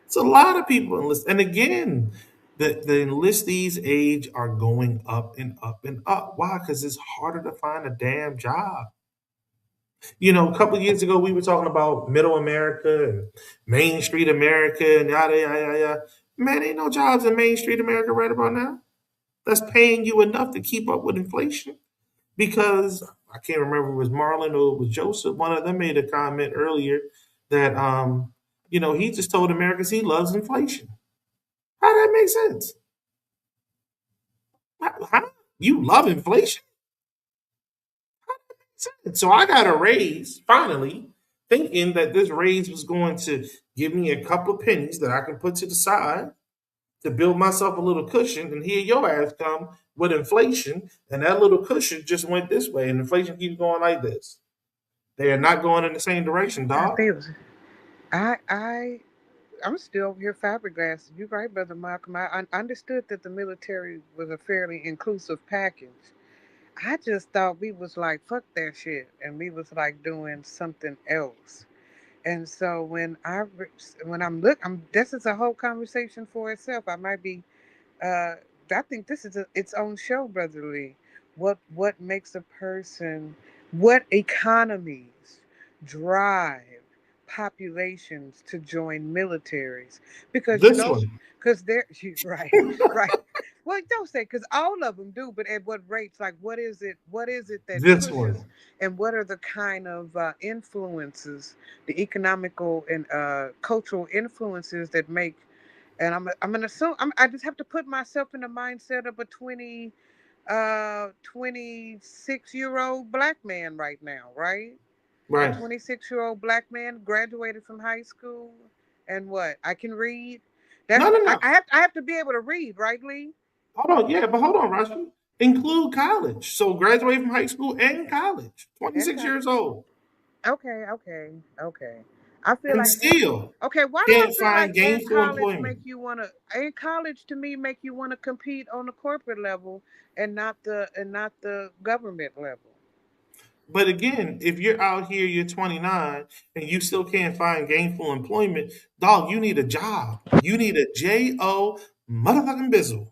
It's a lot of people enlist, and again, the enlistees' age are going up and up and up. Why? Because it's harder to find a damn job. A couple of years ago, we were talking about Middle America and Main Street America and yada yada yada. Man, ain't no jobs in Main Street America right about now. That's paying you enough to keep up with inflation. Because I can't remember if it was Marlon or it was Joseph. One of them made a comment earlier that he just told Americans he loves inflation. How that make sense? How? You love inflation? So I got a raise finally, thinking that this raise was going to give me a couple of pennies that I can put to the side to build myself a little cushion. And here your ass come with inflation, and that little cushion just went this way, and inflation keeps going like this. They are not going in the same direction, I dog. think it was, I I'm still over here flabbergasted. You're right, brother Malcolm. I understood that the military was a fairly inclusive package. I just thought we was like fuck that shit, and we was like doing something else. And so when I'm look, I'm this is a whole conversation for itself. I might be uh, I think this is its own show, brotherly. What makes a person? What economies drive populations to join militaries? Because This one, because they're right, right. Well, don't say because all of them do, but at what rates? Like, what is it? What is it that this pushes? one, And what are the kind of influences, the economical and cultural influences that make and I'm gonna assume I just have to put myself in the mindset of a 26-year-old black man right now, right? A right? 26-year-old black man graduated from high school, and what I can read. No, no, no. I have to be able to read, right, Lee? Hold on, yeah, but hold on, Rashi. Include college. So graduate from high school and college. And 26 years old. okay, okay, okay. I feel And like still okay. Why do I can't feel like find in gainful college make employment. you wanna in college to me make you wanna compete on the corporate level and not the government level? But again, if you're out here, you're 29, and you still can't find gainful employment, dog, you need a job. You need a J-O motherfucking bizzle.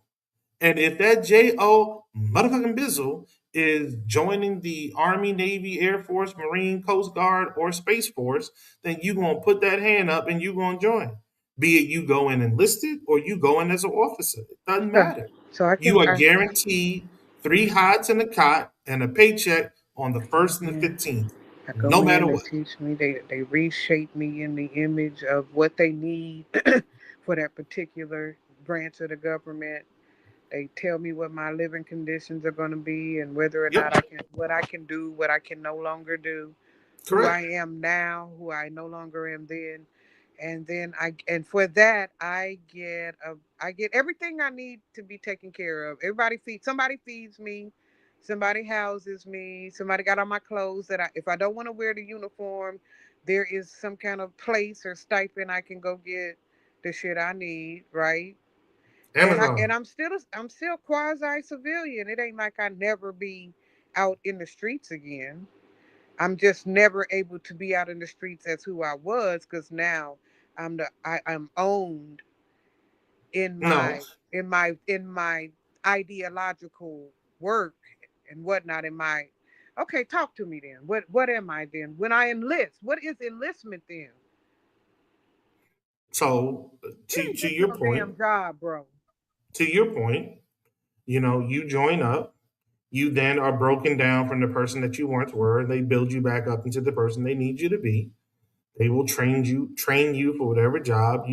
And if that J-O motherfucking bizzle is joining the Army, Navy, Air Force, Marine, Coast Guard, or Space Force, then you going to put that hand up and you going to join. Be it you go in enlisted or you go in as an officer. It doesn't So, matter. so I You can are I guaranteed three hots and a cot and a paycheck on the go 1st and the in. 15th, I go no in. matter They what. teach me. They reshape me in the image of what they need for that particular branch of the government. They tell me what my living conditions are going to be and whether or Yep, not what I can do, what I can no longer do, who I correct. am now, who I no longer am then. And then and for that I get everything I need to be taken care of. Somebody feeds me, somebody houses me, somebody got on my clothes that if I don't want to wear the uniform, there is some kind of place or stipend I can go get the shit I need, right? Amazon. I'm still quasi civilian. It ain't like I never be out in the streets again. I'm just never able to be out in the streets as who I was because now I'm owned No. in my ideological work and whatnot in my okay, talk to me then. What am I then? When I enlist, what is enlistment then? So You to ain't to getting your no point, damn job, bro. to your point, you join up. You then are broken down from the person that you once were, and they build you back up into the person they need you to be. They will train you for whatever job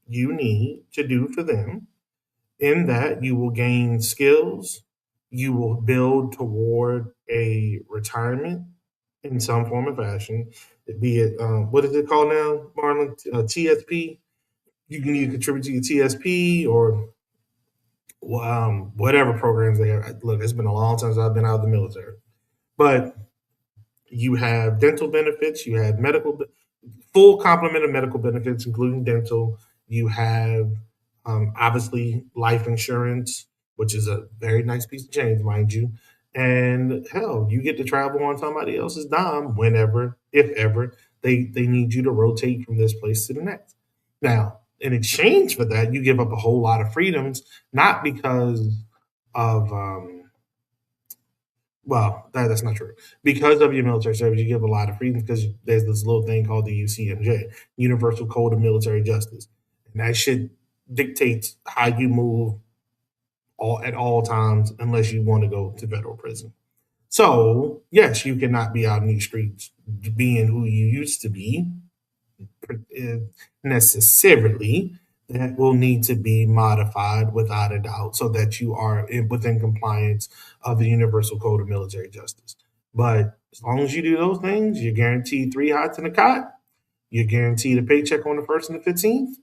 you need to do for them. In that, you will gain skills. You will build toward a retirement in some form or fashion. Be it what is it called now, Marlon? TSP. You can either contribute to your TSP or whatever programs they have. Look, it's been a long time since I've been out of the military, but you have dental benefits, you have full complement of medical benefits, including dental. You have obviously life insurance, which is a very nice piece of change, mind you. And hell, you get to travel on somebody else's dime whenever, if ever, they need you to rotate from this place to the next. Now, in exchange for that, you give up a whole lot of freedoms, not because of that's not true. Because of your military service, you give a lot of freedoms because there's this little thing called the UCMJ, Universal Code of Military Justice. And that shit dictates how you move at all times unless you want to go to federal prison. So, yes, you cannot be out in these streets being who you used to be uh, necessarily. That will need to be modified without a doubt so that you are within compliance of the Universal Code of Military Justice. But as long as you do those things, you're guaranteed three hots in a cot. You're guaranteed a paycheck on the 1st and the 15th.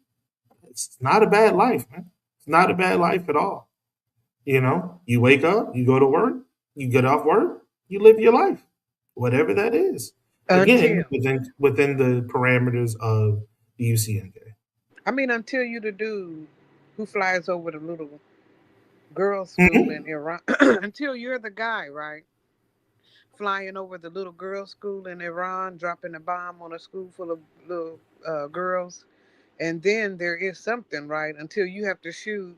It's not a bad life, man. It's not a bad life at all. You wake up, you go to work, you get off work, you live your life, whatever that is. Again, Until within the parameters of the UCNJ. I mean, until you the dude who flies over the little girls' school Mhm. in Iran, until you're the guy, right? Flying over the little girls' school in Iran, dropping a bomb on a school full of little girls. And then there is something, right? Until you have to shoot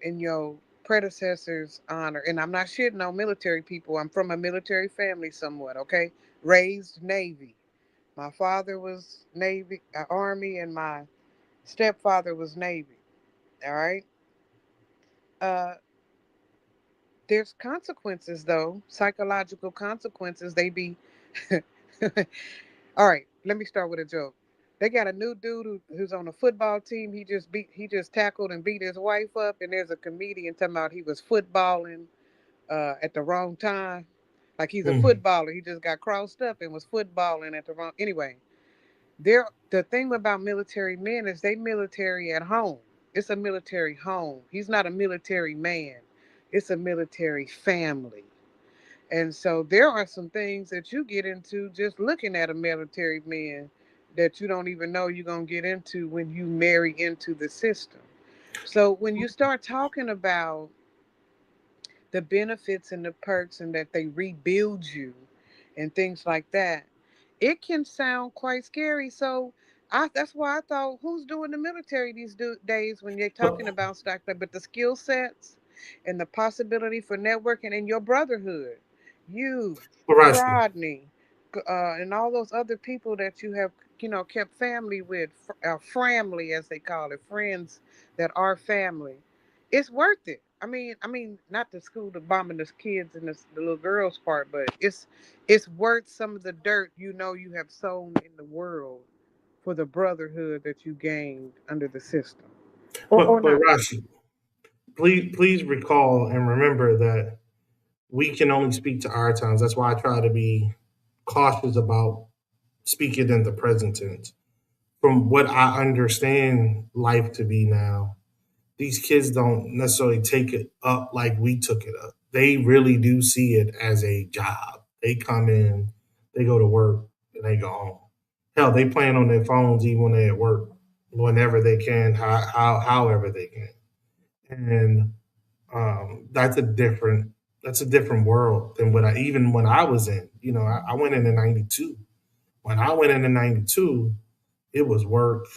in your predecessor's honor. And I'm not shitting on military people. I'm from a military family somewhat, okay? Raised Navy. My father was Navy, Army, and my stepfather was Navy. All right. Uh, there's consequences though, psychological consequences. They be. All right. Let me start with a joke. They got a new dude who's on a football team. He just tackled and beat his wife up, and there's a comedian talking about he was footballing at the wrong time. Like he's a Mhm. footballer. He just got crossed up and was footballing at the wrong. Anyway, there. The thing about military men is they military at home. It's a military home. He's not a military man. It's a military family. And so there are some things that you get into just looking at a military man that you don't even know you're going to get into when you marry into the system. So when you start talking about the benefits and the perks and that they rebuild you and things like that, it can sound quite scary. So that's why I thought, who's doing the military these days when you're talking But, about stuff like, but the skill sets and the possibility for networking and your brotherhood, you, Rashmi, Rodney, and all those other people that you have, kept family with, family as they call it, friends that are family. It's worth it. I mean, not the school, the bombing the kids and the little girls part, but it's worth some of the dirt you have sown in the world for the brotherhood that you gained under the system, or but not. Rashi, please recall and remember that we can only speak to our times. That's why I try to be cautious about speaking in the present tense. From what I understand life to be now, these kids don't necessarily take it up like we took it up. They really do see it as a job. They come in, they go to work, and they go home. Hell, they playing on their phones even when they at work, whenever they can, however they can. And that's a different world than what I even when I was in. I went in '92. When I went in '92, it was work,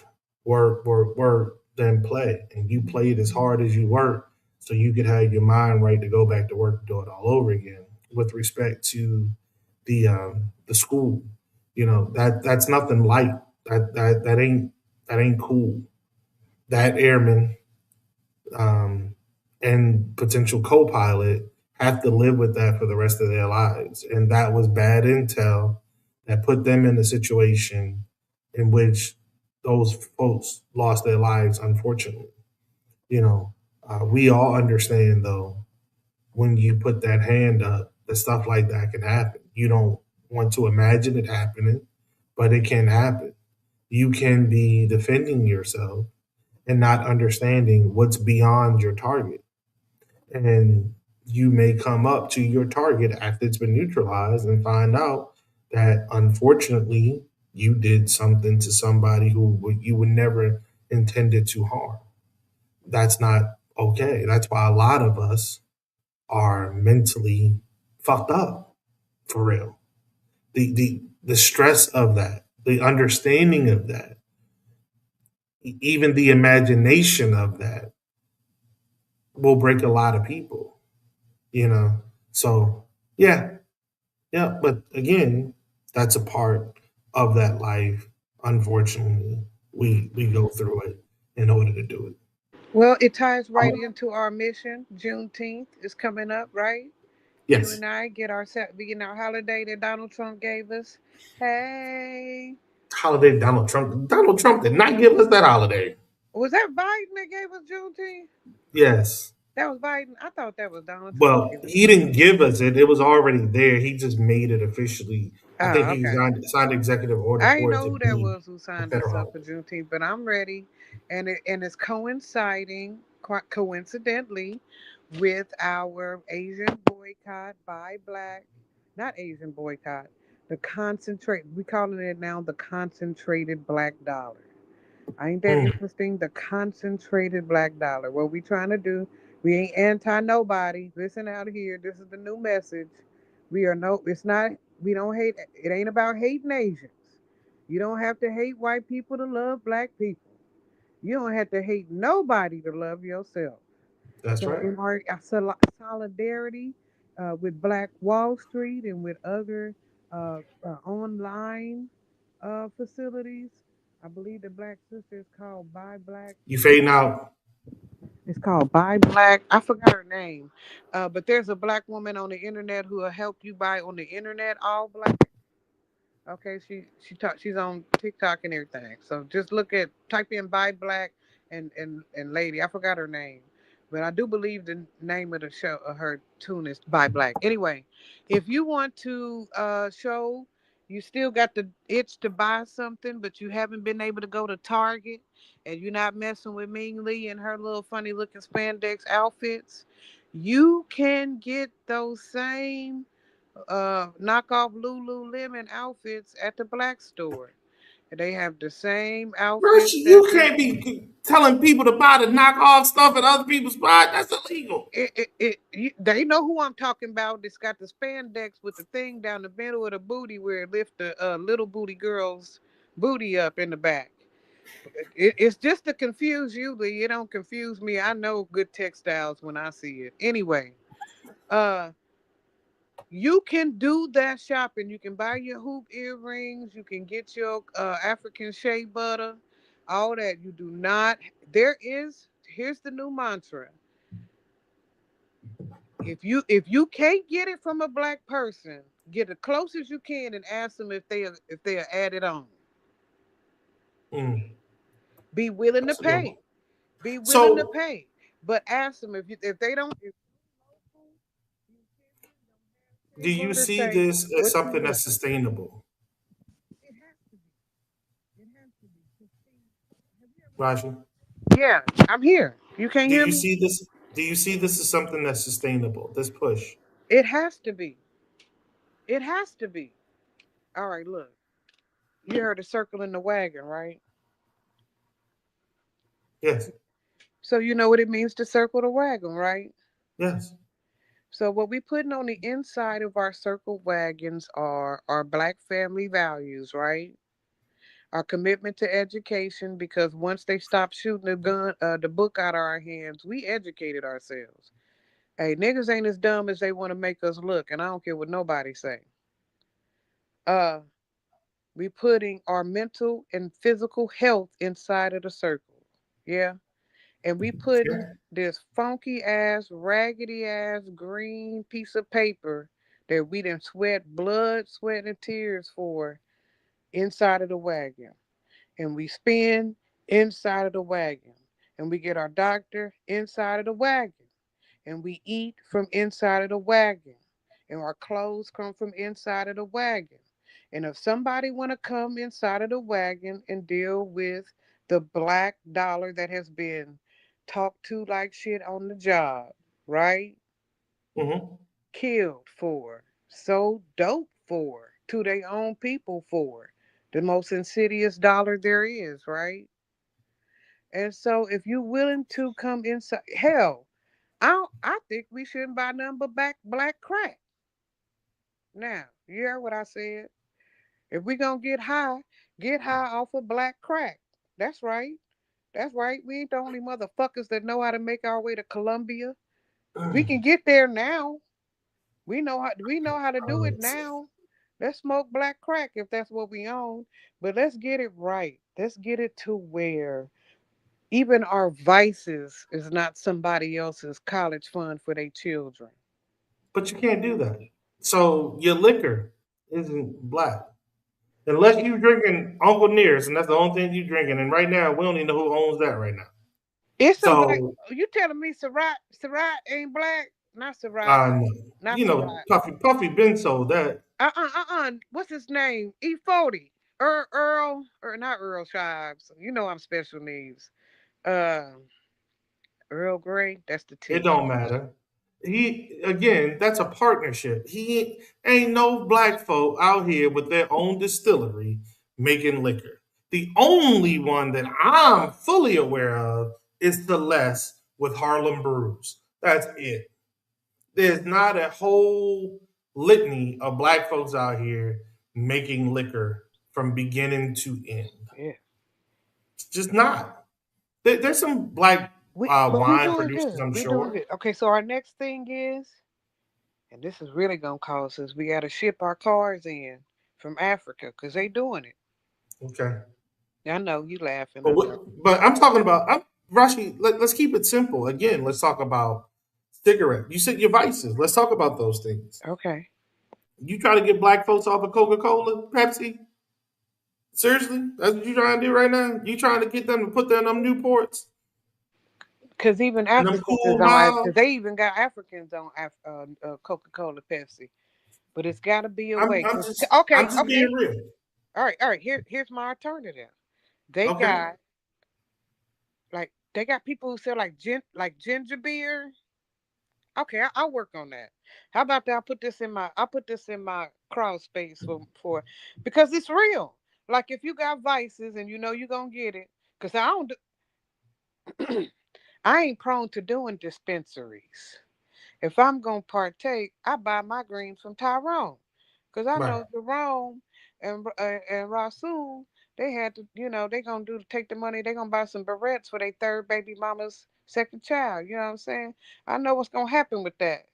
work, work, work, then play. And you played as hard as you worked so you could have your mind right to go back to work and do it all over again. With respect to the school, that's nothing light. That ain't cool. That airman um, and potential co-pilot have to live with that for the rest of their lives, and that was bad intel that put them in a situation in which those folks lost their lives. Unfortunately, we all understand though when you put that hand up, that stuff like that can happen. You don't want to imagine it happening, but it can happen. You can be defending yourself and not understanding what's beyond your target. And you may come up to your target after it's been neutralized and find out that unfortunately you did something to somebody who you would never intended to harm. That's not okay. That's why a lot of us are mentally fucked up for real. The stress of that, the understanding of that, even the imagination of that will break a lot of people, you know. So yeah, yeah, but again, that's a part of that life. Unfortunately, we go through it in order to do it. Well, it ties right Um, into our mission. Juneteenth is coming up, right? You yes, and I we get our holiday that Donald Trump gave us. Hey, holiday Donald Trump. Donald Trump did not give us that holiday. was that Biden that gave us Juneteenth? Yes. That was Biden. I thought that was Donald Trump Well, giving he it. didn't give us it. It was already there. He just made it officially. I think Oh, he okay. signed executive order I didn't for it know to who that be was who a signed us federal up for holiday. Juneteenth, but I'm ready, and it's coinciding, quite coincidentally, with our Asian boycott, buy black, not Asian boycott, the concentrate. We calling it now the concentrated black dollar. Ain't that Mm, interesting? The concentrated black dollar. What we trying to do? We ain't anti nobody. Listen out here. This is the new message. We are no. It's not. We don't hate. It ain't about hating Asians. You don't have to hate white people to love black people. You don't have to hate nobody to love yourself. that's So right. in our solidarity with Black Wall Street and with other online facilities, I believe the Black sister is called Buy Black. You fading out. It's called Buy Black. I forgot her name, but there's a black woman on the internet who will help you buy on the internet all black. Okay, she's on TikTok and everything. So just type in "Buy Black" and lady. I forgot her name, but I do believe the name of the show her tune is "Buy Black." Anyway, if you want to show you still got the itch to buy something, but you haven't been able to go to Target, and you're not messing with Ming Lee and her little funny looking spandex outfits, you can get those same knockoff Lululemon outfits at the black store. They have the same First, outfits that you the can't be telling people to buy the knockoff stuff at other people's spot. That's illegal. they know who I'm talking about. It's got the spandex with the thing down the middle of the booty where it lifts the little booty girl's booty up in the back. It's just to confuse you, Lee. It don't confuse me. I know good textiles when I see it. Anyway, uh, you can do that shopping. You can buy your hoop earrings. You can get your African shea butter, all that. You do not. There is. Here's the new mantra. If you can't get it from a black person, get as close as you can and ask them if they are added on. Mm, Be willing to that's a good one. pay. Be willing to So, pay. But ask them if they don't. If do shea you butter see say this as what you something want. that's sustainable, It has to be. It has to be. 'Cause see, have you Raji? ever? Yeah, I'm here. You can't Do hear you me? see this? Do you see this as something that's sustainable? This push. It has to be. It has to be. All right, look. You heard a circle in the wagon, right? Yes. So you know what it means to circle the wagon, right? Yes. So what we putting on the inside of our circle wagons are our black family values, right? Our commitment to education, because once they stopped shooting the book out of our hands, we educated ourselves. Hey, niggas ain't as dumb as they want to make us look, and I don't care what nobody say. Uh, we putting our mental and physical health inside of the circle. Yeah. And we putting Yeah. this funky ass, raggedy ass green piece of paper that we done sweat blood, sweat, and tears for inside of the wagon. And we spin inside of the wagon. And we get our doctor inside of the wagon. And we eat from inside of the wagon. And our clothes come from inside of the wagon. And if somebody want to come inside of the wagon and deal with the black dollar that has been talked to like shit on the job, right? Hmm. Killed for, so dope for, to their own people for, the most insidious dollar there is, right? And so if you're willing to come inside, hell, I think we shouldn't buy nothing but black crack. Now, you hear what I said? If we gonna get high off of black crack. That's right. That's right. We ain't the only motherfuckers that know how to make our way to Colombia. We can get there now. We know how to do it now. Let's smoke black crack if that's what we own. But let's get it right. Let's get it to where even our vices is not somebody else's college fund for their children. But you can't do that. So your liquor isn't black. Unless you drinking Uncle Nearest, and that's the only thing you drinking. And right now, we don't even know who owns that right now. It's some black. So, You telling me Surratt ain't black? Not Surratt. no. Not Surratt. Puffy been sold that. What's his name? E40. Earl, or not Earl Shives. You know I'm special needs. Uh, Earl Grey. That's the It tea. don't matter. He again, that's a partnership. He ain't no black folk out here with their own distillery making liquor. The only one that I'm fully aware of is Celeste with Harlem Brews. That's it. There's not a whole litany of black folks out here making liquor from beginning to end. Yeah. It's just not. There's some black We wine doing producers, good. I'm We doing sure. good. Okay, so our next thing is, and this is really gonna cost us. We gotta ship our cars in from Africa because they doing it. Okay. I know you laughing. But I know. but I'm talking about Rashi. Let's keep it simple. Again, let's talk about cigarette. You said your vices. Let's talk about those things. Okay. You try to get black folks off of Coca Cola, Pepsi. Seriously, that's what you trying to do right now. You trying to get them to put them Newports Because even and them Africans is Cool on. Because Miles. they even got Africans on Coca Cola, Pepsi. But it's got to be a way. I'm Okay, just being okay. real. All right. Here's my alternative. They Okay. got they got people who sell like ginger beer. Okay, I'll work on that. How about that? I'll put this in my crawl space for because it's real. Like if you got vices and you know you're gonna get it, because I ain't prone to doing dispensaries. If I'm gonna partake, I buy my greens from Tyrone, cause I Right. know Jerome and Rasul, they had to, they gonna take the money. They gonna buy some barrettes for their third baby mama's second child. You know what I'm saying? I know what's gonna happen with that.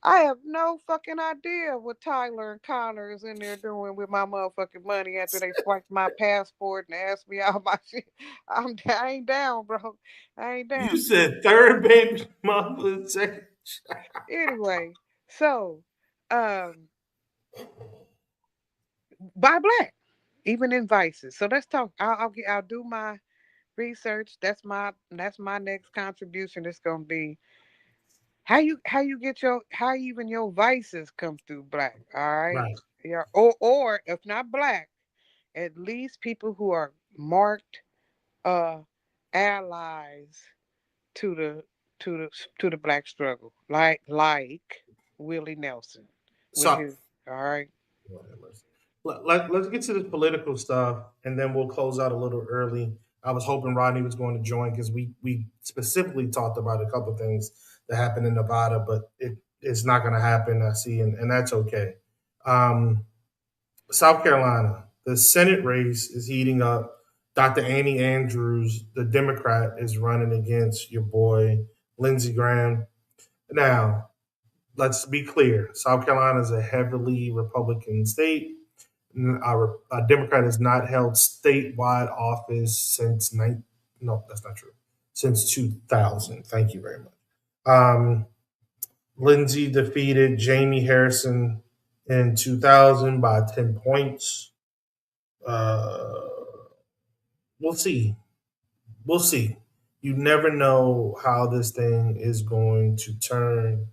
I have no fucking idea what Tyler and Connor is in there doing with my motherfucking money after they swiped my passport and asked me all my shit. I ain't down, bro. I ain't You down. said third baby mother, second. Anyway, so um buy black, even in vices. So let's talk. I'll do my research. That's my next contribution. It's gonna be how you get how even your vices come through black. All right. Right. Yeah. Or if not black, at least people who are marked uh allies to the to the black struggle, like Willie Nelson with So his. All right. let's get to this political stuff, and then we'll close out a little early. I was hoping Rodney was going to join because we specifically talked about a couple of things that happened in Nevada, but it's not going to happen. I see, and that's okay. Um, South Carolina, the Senate race is heating up. Dr. Annie Andrews, the Democrat, is running against your boy Lindsey Graham. Now, let's be clear: South Carolina is a heavily Republican state. A Democrat has not held statewide office since no, that's not true. Since 2000. Thank you very much. Um, Lindsay defeated Jamie Harrison in 2000 by 10 points. Uh, we'll see. We'll see. You never know how this thing is going to turn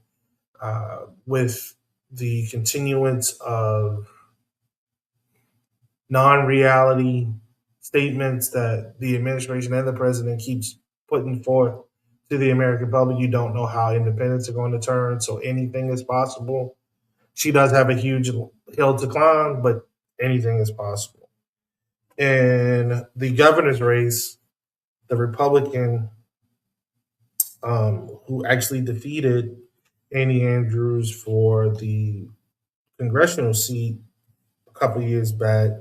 with the continuance of non-reality statements that the administration and the president keeps putting forth to the American public. You don't know how independents are going to turn, so anything is possible. She does have a huge hill to climb, but anything is possible. In the governor's race, the Republican who actually defeated Annie Andrews for the congressional seat a couple years back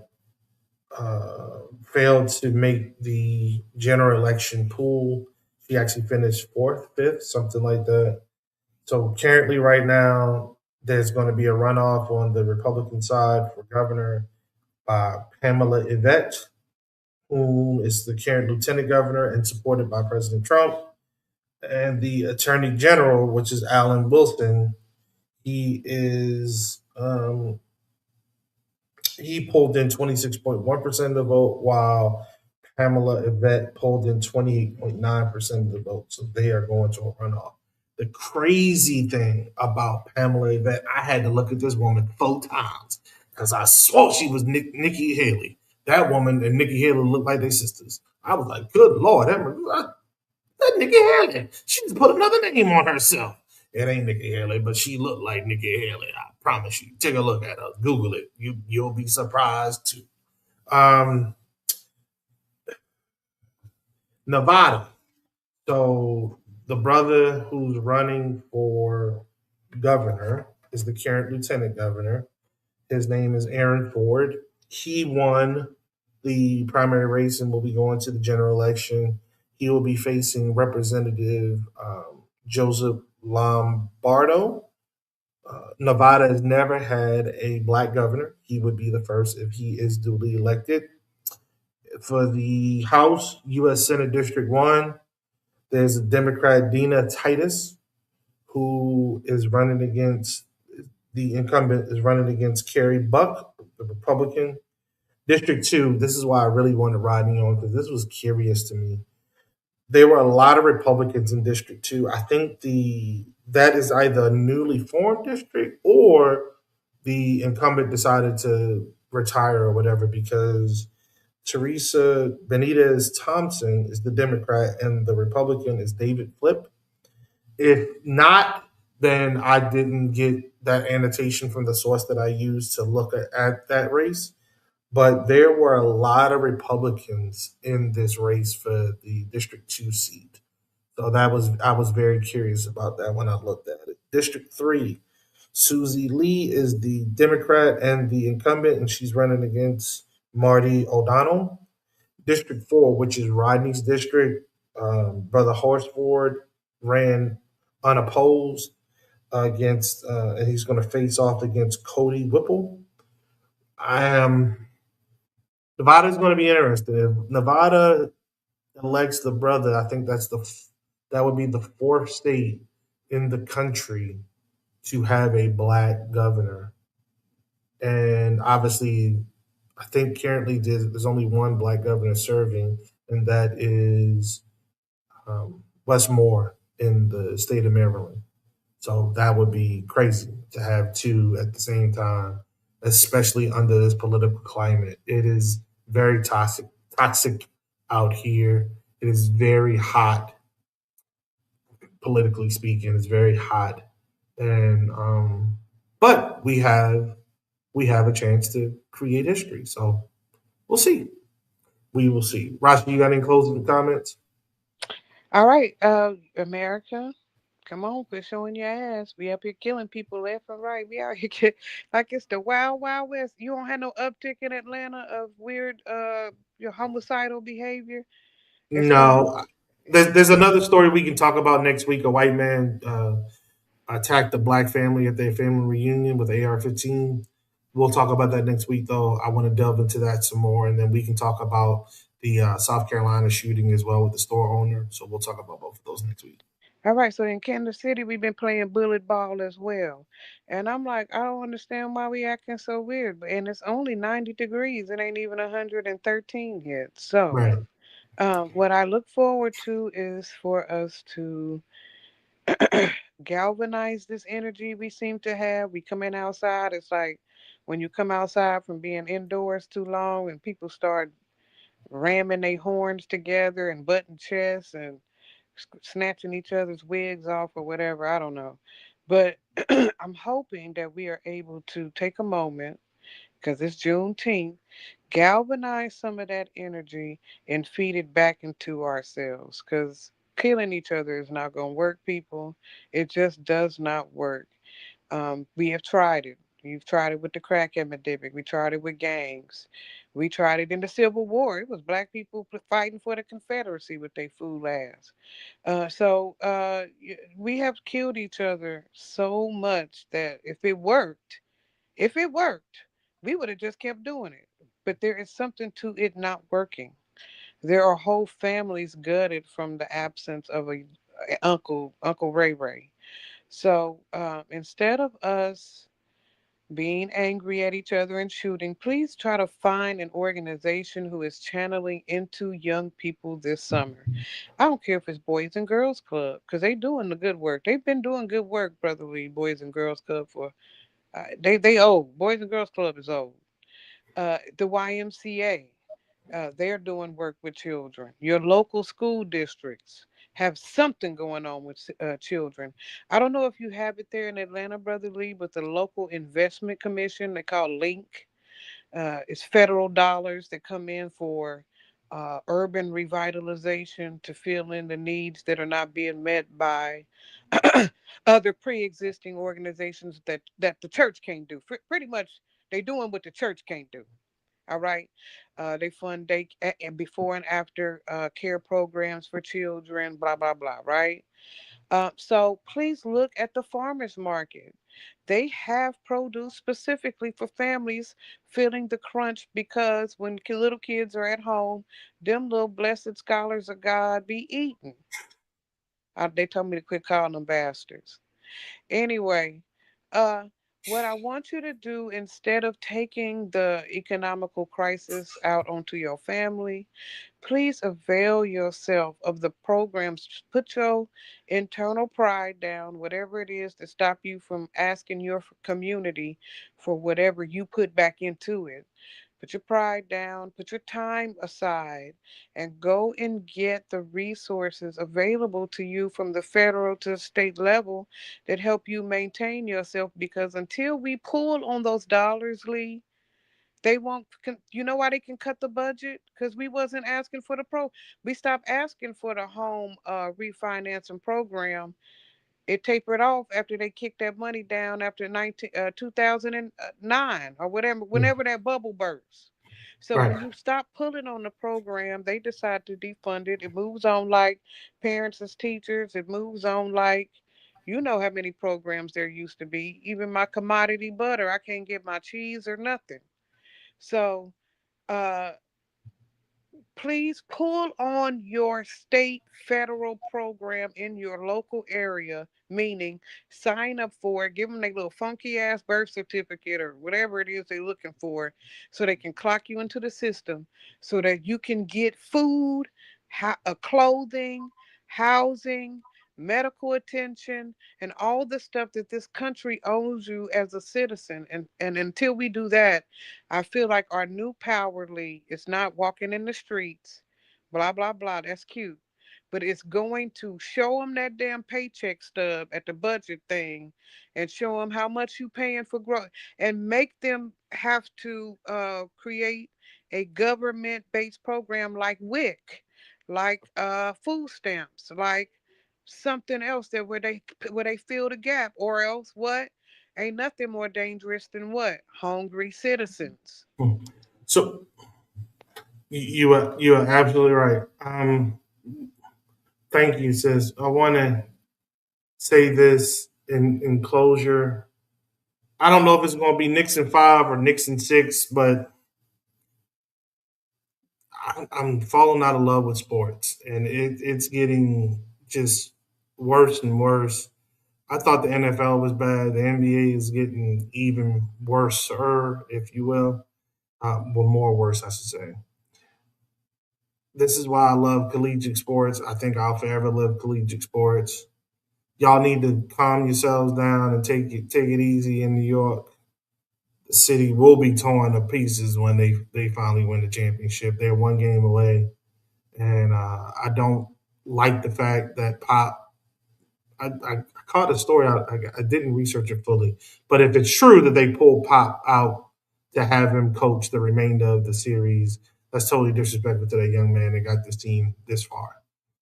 failed to make the general election pool. She actually finished fourth, fifth, something like that. So currently, right now, there's going to be a runoff on the Republican side for governor by Pamela Yvette, who is the current lieutenant governor and supported by President Trump, and the attorney general, which is Alan Wilson. He pulled in 26.1% of the vote, while Pamela Yvette pulled in 28.9% of the vote. So they are going to a runoff. The crazy thing about Pamela Yvette, I had to look at this woman 4 times because I swore she was Nikki Haley. That woman and Nikki Haley look like they sisters. I was like, good Lord, that Nikki Haley. She just put another name on herself. It ain't Nikki Haley, but she looked like Nikki Haley. I promise you. Take a look at her. Google it. You'll be surprised too. Um, Nevada. So the brother who's running for governor is the current lieutenant governor. His name is Aaron Ford. He won the primary race and will be going to the general election. He will be facing Representative Joseph Lombardo. Nevada has never had a black governor. He would be the first if he is duly elected. For the House, U.S. Senate District 1, there's a Democrat, Dina Titus, who is running against the incumbent, is running against Kerry Buck, the Republican. District 2, this is why I really wanted Rodney on because this was curious to me. There were a lot of Republicans in District 2. I think the that is either a newly formed district or the incumbent decided to retire or whatever because Teresa Benitez Thompson is the Democrat and the Republican is David Flip. If not, then I didn't get that annotation from the source that I used to look at that race. But there were a lot of Republicans in this race for the District 2 seat. So that was I was very curious about that when I looked at it. District 3, Susie Lee is the Democrat and the incumbent, and she's running against Marty O'Donnell. District 4, which is Rodney's district, Brother Horsford ran unopposed and he's going to face off against Cody Whipple. I am Nevada's going to be interesting. If Nevada elects the brother, I think that would be the fourth state in the country to have a black governor. And obviously, I think currently there's only one black governor serving, and that is Westmore in the state of Maryland. So that would be crazy to have two at the same time, especially under this political climate. It is very toxic out here. It is very hot, politically speaking. It's very hot, and but we have a chance to create history. So we'll see. We will see. Rashi, you got any closing comments? All right, America, come on, quit showing your ass. We up here killing people left and right. We out here like it's the wild, wild west. You don't have no uptick in Atlanta of weird, your homicidal behavior. It's still, No. There's another story we can talk about next week. A white man attacked a black family at their family reunion with AR-15. We'll talk about that next week, though. I want to delve into that some more, and then we can talk about the South Carolina shooting as well with the store owner. So we'll talk about both of those next week. all right. So in Kansas City, we've been playing bullet ball as well, and I'm like, I don't understand why we acting so weird. And it's only 90 degrees. It ain't even 113 yet. So, Right. what I look forward to is for us to galvanize this energy we seem to have. We come in outside. It's like when you come outside from being indoors too long and people start ramming their horns together and butting chests and snatching each other's wigs off or whatever. I don't know. But I'm hoping that we are able to take a moment because it's Juneteenth, galvanize some of that energy and feed it back into ourselves. Because killing each other is not going to work, people. It just does not work. We have tried it. You've tried it with the crack epidemic. We tried it with gangs. We tried it in the Civil War. It was black people fighting for the Confederacy with their fool ass. We have killed each other so much that if it worked, we would have just kept doing it. But there is something to it not working. There are whole families gutted from the absence of a Uncle Ray Ray. So instead of us being angry at each other and shooting, please try to find an organization who is channeling into young people this summer. I don't care if it's Boys and Girls Club, because they doing the good work. They've been doing good work, Brotherly Boys and Girls Club for they old. Boys and Girls Club is old. The YMCA, they're doing work with children. Your local school districts have something going on with children. I don't know if you have it there in Atlanta, Brother Lee, but the local investment commission they call Link. It's federal dollars that come in for urban revitalization to fill in the needs that are not being met by other pre-existing organizations that the church can't do. Pretty much, they doing what the church can't do. All right. They fund and before and after care programs for children, blah, blah, blah. Right. So please look at the farmers market. They have produce specifically for families feeling the crunch because when little kids are at home, them little blessed scholars of God be eating. They told me to quit calling them bastards. Anyway, uh, what I want you to do instead of taking the economical crisis out onto your family, please avail yourself of the programs. Put your internal pride down, whatever it is to stop you from asking your community for whatever you put back into it. Put your pride down, put your time aside, and go and get the resources available to you from the federal to the state level that help you maintain yourself. Because until we pull on those dollars, Lee, they won't. You know why they can cut the budget? Because we wasn't asking for the pro. We stopped asking for the home refinancing program. It tapered off after they kicked that money down after 2009 or whatever, Mm. whenever that bubble burst. So when Right. you stop pulling on the program, they decide to defund it. It moves on like parents as teachers. It moves on like, you know how many programs there used to be. Even my commodity butter, I can't get my cheese or nothing. So uh, please pull on your state federal program in your local area, meaning sign up for it, give them their little funky ass birth certificate or whatever it is they're looking for so they can clock you into the system so that you can get food, clothing, housing, medical attention, and all the stuff that this country owes you as a citizen. And until we do that, I feel like our new power league is not walking in the streets, blah, blah, blah. That's cute. But it's going to show them that damn paycheck stub at the budget thing and show them how much you paying for growth and make them have to create a government based program like WIC, like food stamps, like something else that where they fill the gap, or else what? Ain't nothing more dangerous than what? Hungry citizens. Mm. So you are absolutely right. Thank you, sis. I want to say this in closure. I don't know if it's going to be Nixon 5 or Nixon 6, but I'm falling out of love with sports, and it's getting just worse and worse. I thought the NFL was bad. The NBA is getting even worse, if you will. Well, more worse, I should say. This is why I love collegiate sports. I think I'll forever love collegiate sports. Y'all need to calm yourselves down and take it easy in New York. The city will be torn to pieces when they finally win the championship. They're one game away, and I don't like the fact that Pop. I caught a story out. I didn't research it fully, but if it's true that they pulled Pop out to have him coach the remainder of the series, that's totally disrespectful to that young man that got this team this far.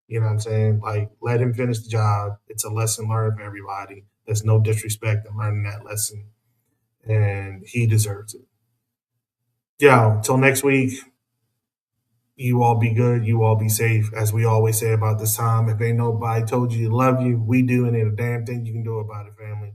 You know what I'm saying? Like, let him finish the job. It's a lesson learned for everybody. There's no disrespect in learning that lesson, and he deserves it. Yeah. Till next week. You all be good. You all be safe. As we always say about this time, if ain't nobody told you to love you, we do, and ain't a damn thing you can do about it, family.